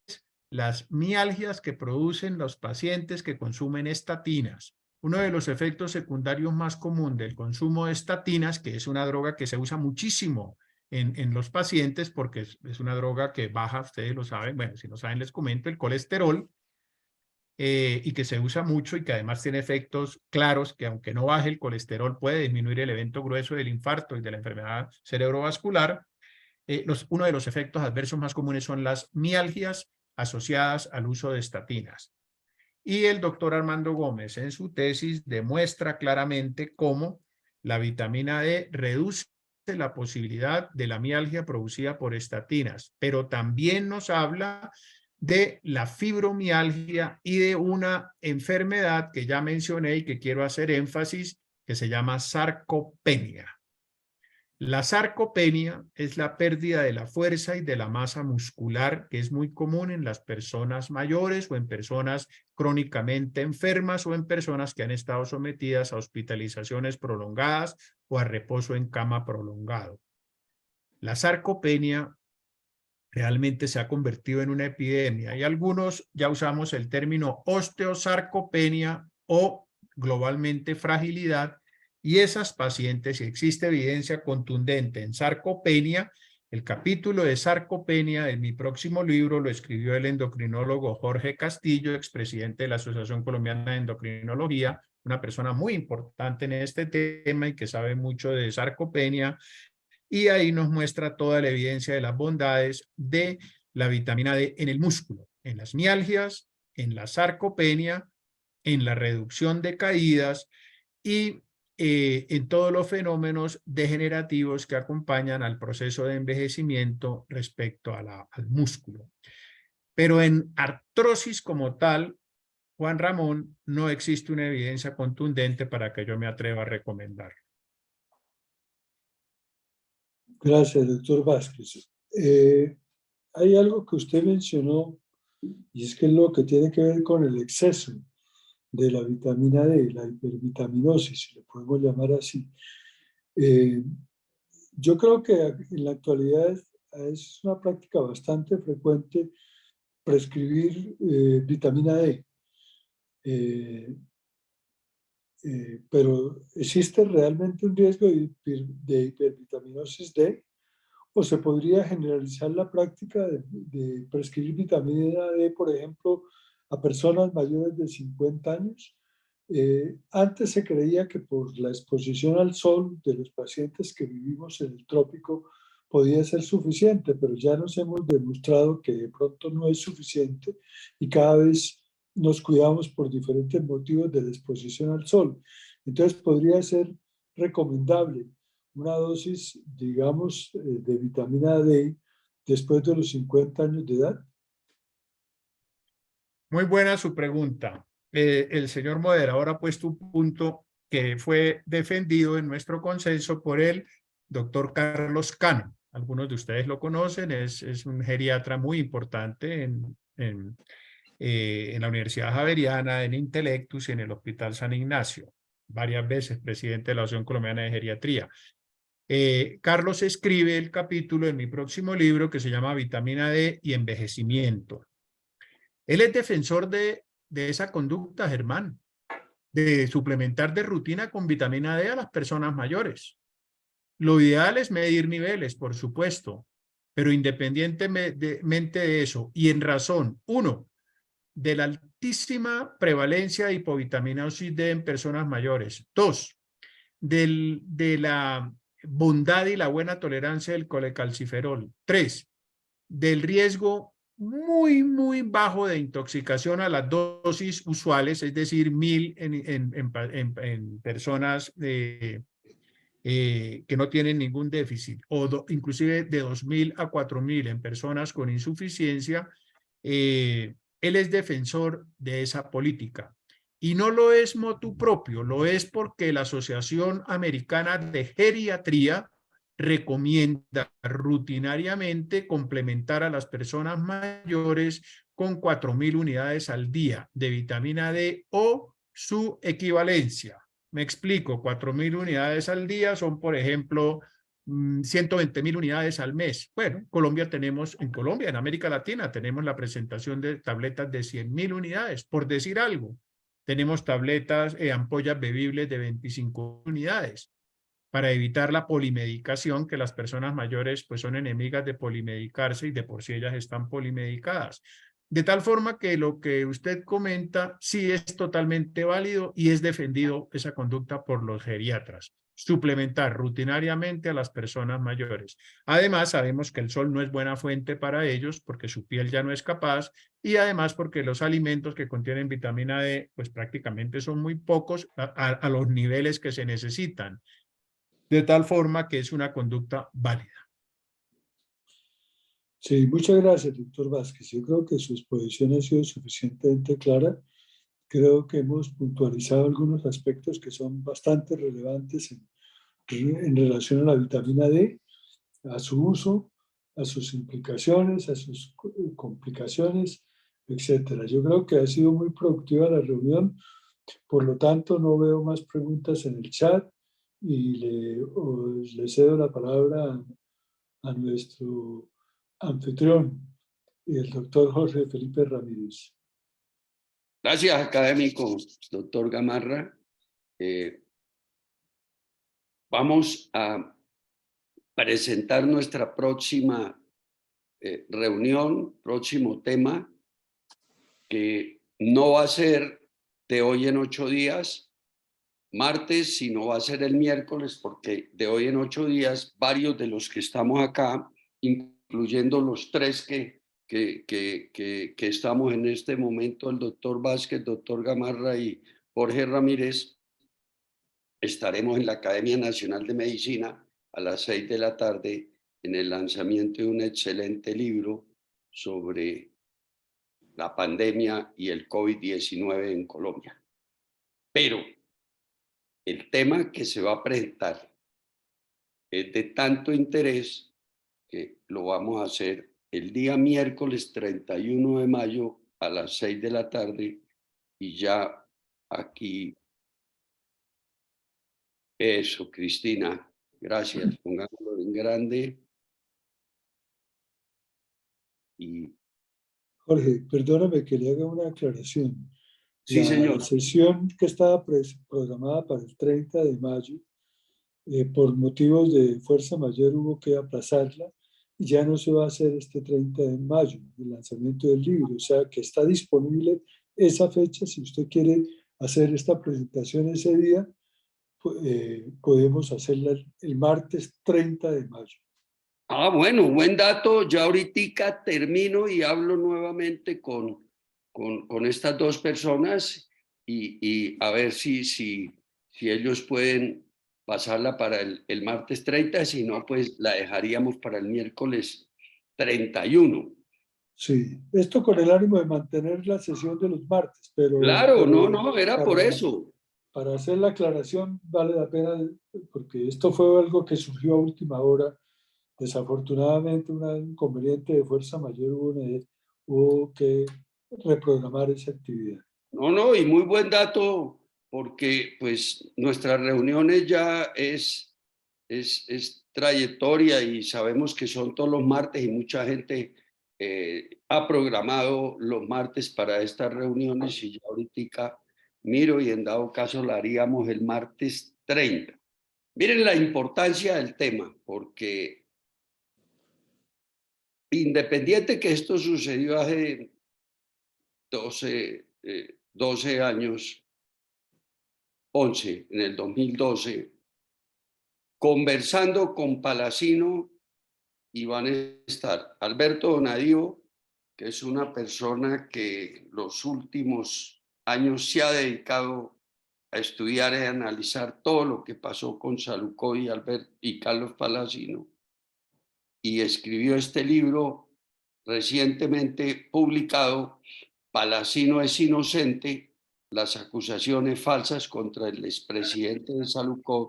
las mialgias que producen los pacientes que consumen estatinas. Uno de los efectos secundarios más común del consumo de estatinas, que es una droga que se usa muchísimo en los pacientes porque es una droga que baja, ustedes lo saben, bueno, si no saben les comento, el colesterol, y que se usa mucho y que además tiene efectos claros que aunque no baje el colesterol puede disminuir el evento grueso del infarto y de la enfermedad cerebrovascular. Uno de los efectos adversos más comunes son las mialgias asociadas al uso de estatinas. Y el doctor Armando Gómez en su tesis demuestra claramente cómo la vitamina D reduce la posibilidad de la mialgia producida por estatinas, pero también nos habla de la fibromialgia y de una enfermedad que ya mencioné y que quiero hacer énfasis, que se llama sarcopenia. La sarcopenia es la pérdida de la fuerza y de la masa muscular que es muy común en las personas mayores o en personas crónicamente enfermas o en personas que han estado sometidas a hospitalizaciones prolongadas o a reposo en cama prolongado. La sarcopenia realmente se ha convertido en una epidemia y algunos ya usamos el término osteosarcopenia o globalmente fragilidad. Y esas pacientes, si existe evidencia contundente en sarcopenia, el capítulo de sarcopenia de mi próximo libro lo escribió el endocrinólogo Jorge Castillo, expresidente de la Asociación Colombiana de Endocrinología, una persona muy importante en este tema y que sabe mucho de sarcopenia, y ahí nos muestra toda la evidencia de las bondades de la vitamina D en el músculo, en las mialgias, en la sarcopenia, en la reducción de caídas y en todos los fenómenos degenerativos que acompañan al proceso de envejecimiento respecto a al músculo. Pero en artrosis como tal, Juan Ramón, no existe una evidencia contundente para que yo me atreva a recomendar. Gracias, doctor Vázquez. Hay algo que usted mencionó, y es que es lo que tiene que ver con el exceso de la vitamina D, la hipervitaminosis, si le podemos llamar así. Yo creo que en la actualidad es una práctica bastante frecuente prescribir vitamina D. Pero ¿existe realmente un riesgo de hipervitaminosis D? ¿O se podría generalizar la práctica de prescribir vitamina D, por ejemplo, a personas mayores de 50 años? Antes se creía que por la exposición al sol de los pacientes que vivimos en el trópico podía ser suficiente, pero ya nos hemos demostrado que de pronto no es suficiente y cada vez nos cuidamos por diferentes motivos de la exposición al sol. Entonces podría ser recomendable una dosis, digamos, de vitamina D después de los 50 años de edad. Muy buena su pregunta. El señor moderador ha puesto un punto que fue defendido en nuestro consenso por el doctor Carlos Cano. Algunos de ustedes lo conocen, es un geriatra muy importante en la Universidad Javeriana, en Intellectus y en el Hospital San Ignacio. Varias veces presidente de la Asociación Colombiana de Geriatría. Carlos escribe el capítulo en mi próximo libro que se llama Vitamina D y Envejecimiento. Él es defensor de esa conducta, Germán, de suplementar de rutina con vitamina D a las personas mayores. Lo ideal es medir niveles, por supuesto, pero independientemente de eso, y en razón, uno, de la altísima prevalencia de hipovitaminosis D en personas mayores. Dos, de la bondad y la buena tolerancia del colecalciferol. Tres, del riesgo muy bajo de intoxicación a las dosis usuales, es decir, 1000 en personas que no tienen ningún déficit, o inclusive de 2000 a 4000 en personas con insuficiencia. Él es defensor de esa política. Y no lo es motu propio, lo es porque la Asociación Americana de Geriatría recomienda rutinariamente complementar a las personas mayores con 4000 unidades al día de vitamina D o su equivalencia. Me explico, 4000 unidades al día son, por ejemplo, 120.000 unidades al mes. Bueno, en Colombia, en América Latina, tenemos la presentación de tabletas de 100.000 unidades, por decir algo. Tenemos tabletas, ampollas bebibles de 25 unidades para evitar la polimedicación, que las personas mayores pues son enemigas de polimedicarse y de por sí ellas están polimedicadas. De tal forma que lo que usted comenta sí es totalmente válido y es defendido esa conducta por los geriatras. Suplementar rutinariamente a las personas mayores. Además, sabemos que el sol no es buena fuente para ellos porque su piel ya no es capaz y además porque los alimentos que contienen vitamina D pues prácticamente son muy pocos a los niveles que se necesitan. De tal forma que es una conducta válida. Sí, muchas gracias, doctor Vázquez. Yo creo que su exposición ha sido suficientemente clara. Creo que hemos puntualizado algunos aspectos que son bastante relevantes en relación a la vitamina D, a su uso, a sus implicaciones, a sus complicaciones, etcétera. Yo creo que ha sido muy productiva la reunión, por lo tanto no veo más preguntas en el chat y le cedo la palabra a nuestro anfitrión, el doctor Jorge Felipe Ramírez. Gracias, académico, doctor Gamarra. Vamos a presentar nuestra próxima reunión, próximo tema, que no va a ser de hoy en 8 días, martes, sino va a ser el miércoles, porque de hoy en 8 días, varios de los que estamos acá, incluyendo los 3 que estamos en este momento, el doctor Vázquez, doctor Gamarra y Jorge Ramírez, estaremos en la Academia Nacional de Medicina a las 6 de la tarde en el lanzamiento de un excelente libro sobre la pandemia y el COVID-19 en Colombia. Pero el tema que se va a presentar es de tanto interés que lo vamos a hacer el día miércoles 31 de mayo a las 6 de la tarde y ya aquí. Eso, Cristina, gracias. Pongámoslo en grande. Y Jorge, perdóname que le haga una aclaración. sí, La señor. sesión que estaba programada para el 30 de mayo, por motivos de fuerza mayor hubo que aplazarla y ya no se va a hacer este 30 de mayo, el lanzamiento del libro. O sea, que está disponible esa fecha. Si usted quiere hacer esta presentación ese día, podemos hacerla el martes 30 de mayo. Ah, bueno, buen dato. Ya ahorita termino y hablo nuevamente con estas 2 personas y a ver si ellos pueden pasarla para el martes 30, si no, pues la dejaríamos para el miércoles 31. Sí, esto con el ánimo de mantener la sesión de los martes, Claro, no, era por para, eso. para hacer la aclaración vale la pena, porque esto fue algo que surgió a última hora. Desafortunadamente, un inconveniente de fuerza mayor, hubo que reprogramar esa actividad. No, y muy buen dato, porque pues nuestras reuniones ya es trayectoria y sabemos que son todos los martes y mucha gente ha programado los martes para estas reuniones y ya ahorita miro y en dado caso la haríamos el martes 30. Miren la importancia del tema, porque independiente que esto sucedió hace 12 años, 11, en el 2012, conversando con Palacino, y van a estar Alberto Donadío, que es una persona que los últimos años se ha dedicado a estudiar y analizar todo lo que pasó con Salucó y Carlos Palacino, y escribió este libro recientemente publicado, Palacino es inocente, las acusaciones falsas contra el expresidente de Salucó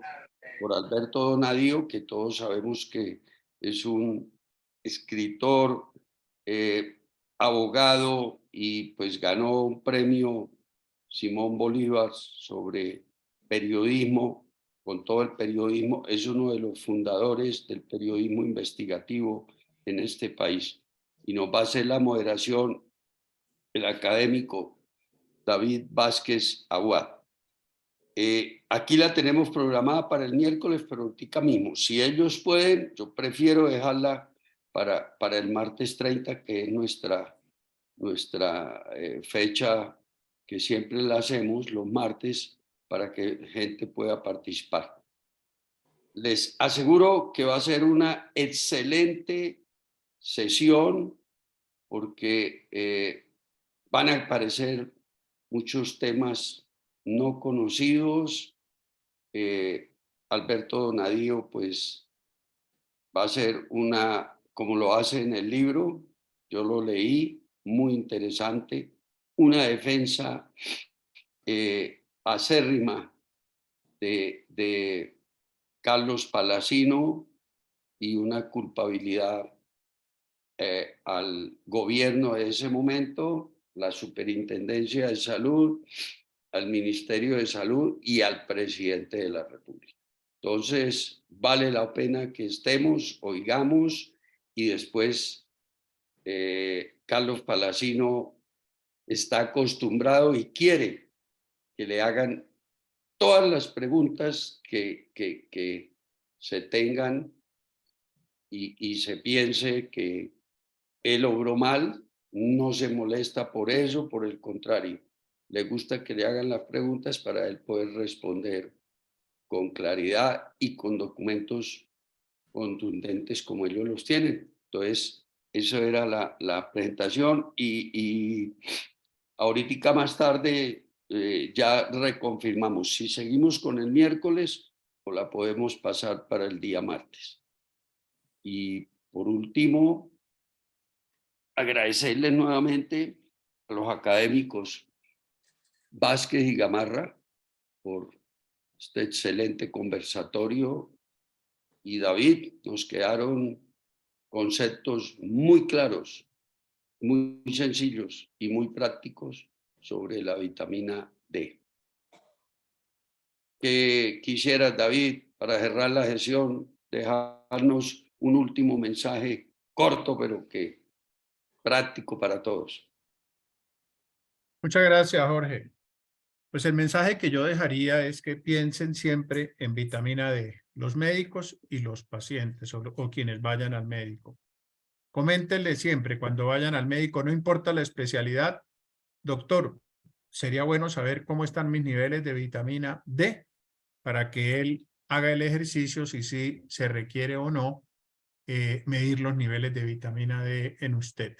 por Alberto Donadío, que todos sabemos que es un escritor, abogado y pues ganó un premio Simón Bolívar sobre periodismo, con todo el periodismo, es uno de los fundadores del periodismo investigativo en este país. Y nos va a hacer la moderación el académico David Vázquez Aguad. Aquí la tenemos programada para el miércoles, pero ahorita mismo, si ellos pueden, yo prefiero dejarla para el martes 30, que es nuestra fecha que siempre la hacemos los martes para que gente pueda participar. Les aseguro que va a ser una excelente sesión porque van a aparecer muchos temas no conocidos. Alberto Donadío pues va a ser como lo hace en el libro, yo lo leí, muy interesante, una defensa acérrima de Carlos Palacino y una culpabilidad al gobierno de ese momento, la Superintendencia de Salud, al Ministerio de Salud y al presidente de la República. Entonces, vale la pena que estemos, oigamos y después Carlos Palacino está acostumbrado y quiere que le hagan todas las preguntas que se tengan y se piense que él obró mal, no se molesta por eso, por el contrario, le gusta que le hagan las preguntas para él poder responder con claridad y con documentos contundentes como ellos los tienen. Entonces, eso era la presentación y ahorita más tarde ya reconfirmamos si seguimos con el miércoles o la podemos pasar para el día martes. Y por último, agradecerles nuevamente a los académicos Vázquez y Gamarra por este excelente conversatorio, y David, nos quedaron conceptos muy claros, muy sencillos y muy prácticos sobre la vitamina D. ¿Qué quisieras, David, para cerrar la sesión, dejarnos un último mensaje corto, pero que práctico para todos? Muchas gracias, Jorge. Pues el mensaje que yo dejaría es que piensen siempre en vitamina D, los médicos y los pacientes o quienes vayan al médico. Coméntenle siempre cuando vayan al médico, no importa la especialidad, doctor, sería bueno saber cómo están mis niveles de vitamina D para que él haga el ejercicio si sí se requiere o no medir los niveles de vitamina D en usted.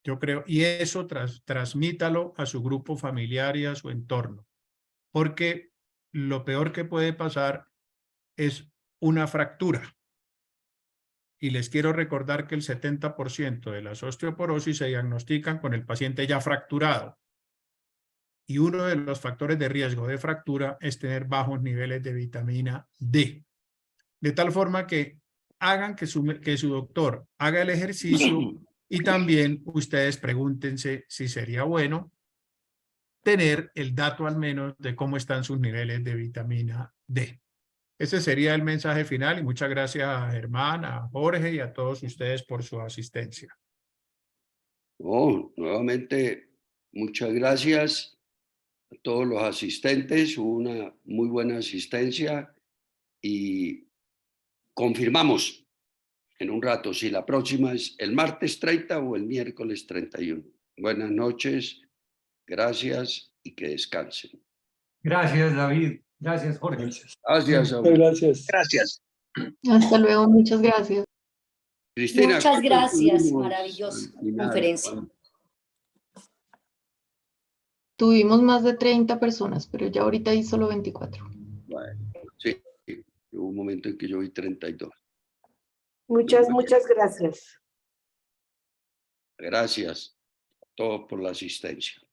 Yo creo, y eso transmítalo a su grupo familiar y a su entorno, porque lo peor que puede pasar es una fractura. Y les quiero recordar que el 70% de las osteoporosis se diagnostican con el paciente ya fracturado. Y uno de los factores de riesgo de fractura es tener bajos niveles de vitamina D. De tal forma que hagan que su doctor haga el ejercicio y también ustedes pregúntense si sería bueno tener el dato al menos de cómo están sus niveles de vitamina D. Ese sería el mensaje final y muchas gracias a Germán, a Jorge y a todos ustedes por su asistencia. Oh, nuevamente, muchas gracias a todos los asistentes, hubo una muy buena asistencia y confirmamos en un rato si la próxima es el martes 30 o el miércoles 31. Buenas noches, gracias y que descansen. Gracias, David. Gracias, Jorge. Gracias. Gracias, Muchas gracias. Gracias. Hasta luego, muchas gracias. Cristina. Muchas ¿cuántos gracias, tuvimos maravillosa al final? conferencia. Tuvimos más de 30 personas, pero ya ahorita hay solo 24. Bueno, sí, hubo un momento en que yo vi 32. Muchas gracias. Gracias a todos por la asistencia.